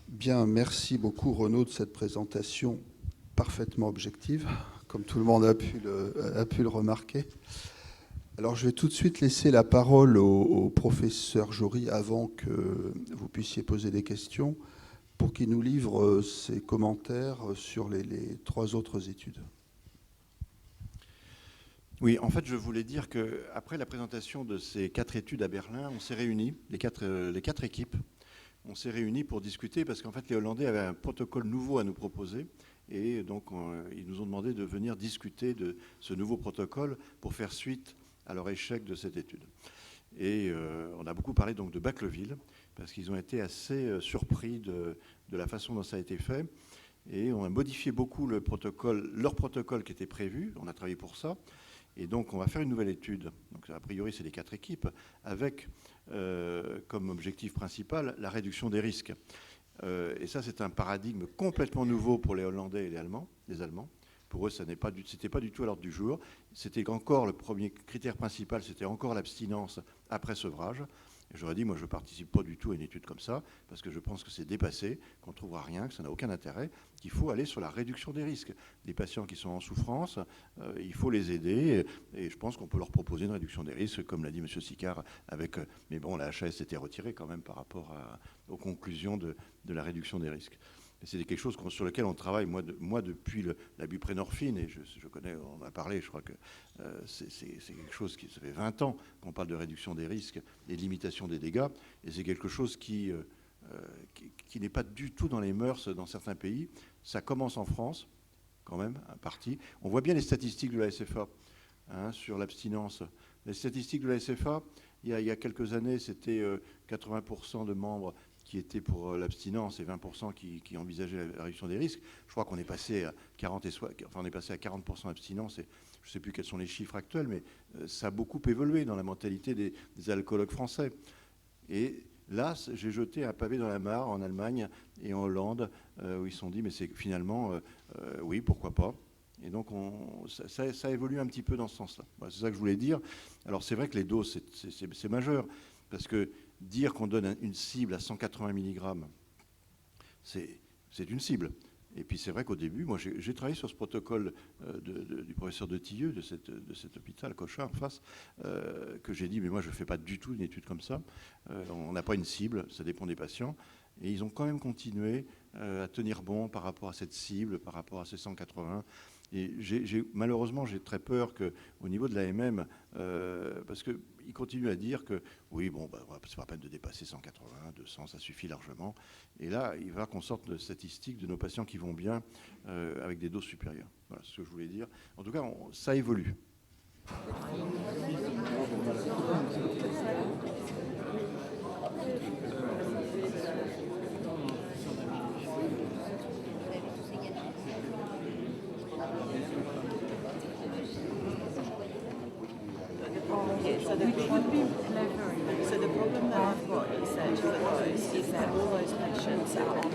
Bien, merci beaucoup Renaud de cette présentation parfaitement objective, comme tout le monde a pu le remarquer. Alors je vais tout de suite laisser la parole au professeur Jory avant que vous puissiez poser des questions pour qu'il nous livre ses commentaires sur les 3 autres études. Oui, en fait, je voulais dire qu'après la présentation de ces 4 études à Berlin, on s'est réunis, les quatre équipes, on s'est réunis pour discuter parce qu'en fait, les Hollandais avaient un protocole nouveau à nous proposer et donc ils nous ont demandé de venir discuter de ce nouveau protocole pour faire suite à leur échec de cette étude. Et on a beaucoup parlé donc de Bacleville parce qu'ils ont été assez surpris de la façon dont ça a été fait et on a modifié beaucoup leur protocole qui était prévu, on a travaillé pour ça. Et donc, on va faire une nouvelle étude. Donc, a priori, c'est les 4 équipes, avec comme objectif principal la réduction des risques. Et ça, c'est un paradigme complètement nouveau pour les Hollandais et les Allemands. Pour eux, ce n'était pas du tout à l'ordre du jour. C'était encore le premier critère principal, c'était encore l'abstinence après sevrage. Et j'aurais dit, moi, je ne participe pas du tout à une étude comme ça, parce que je pense que c'est dépassé, qu'on ne trouvera rien, que ça n'a aucun intérêt, qu'il faut aller sur la réduction des risques. Les patients qui sont en souffrance, il faut les aider, et je pense qu'on peut leur proposer une réduction des risques, comme l'a dit M. Sicard, mais bon, la HAS était retirée quand même par rapport aux conclusions de la réduction des risques. C'est quelque chose sur lequel on travaille, moi depuis la buprenorphine, et je connais, on en a parlé, je crois que c'est quelque chose ça fait 20 ans qu'on parle de réduction des risques et de limitation des dégâts, et c'est quelque chose qui n'est pas du tout dans les mœurs dans certains pays. Ça commence en France, quand même, en partie. On voit bien les statistiques de la SFA sur l'abstinence. Les statistiques de la SFA, il y a quelques années, c'était 80% de membres qui étaient pour l'abstinence et 20% qui envisageaient la réduction des risques. Je crois qu'on est passé à 40% d'abstinence, et je ne sais plus quels sont les chiffres actuels, mais ça a beaucoup évolué dans la mentalité des alcoologues français. Et là, j'ai jeté un pavé dans la mare en Allemagne et en Hollande, où ils se sont dit, mais c'est finalement, oui, pourquoi pas. Et donc, ça évolue un petit peu dans ce sens-là. Voilà, c'est ça que je voulais dire. Alors, c'est vrai que les doses, c'est majeur, parce que dire qu'on donne une cible à 180 mg, c'est une cible. Et puis c'est vrai qu'au début, moi j'ai travaillé sur ce protocole du professeur de Tilleux, de cet hôpital Cochin en face, que j'ai dit, mais moi je ne fais pas du tout une étude comme ça. On n'a pas une cible, ça dépend des patients. Et ils ont quand même continué à tenir bon par rapport à cette cible, par rapport à ces 180. Et malheureusement, j'ai très peur qu'au niveau de l'AMM, parce qu'ils continuent à dire que oui, bon, c'est pas la peine de dépasser 180, 200, ça suffit largement. Et là, il va qu'on sorte de statistiques de nos patients qui vont bien avec des doses supérieures. Voilà ce que je voulais dire. En tout cas, ça évolue. So the problem that I've got research for those is that all those patients are on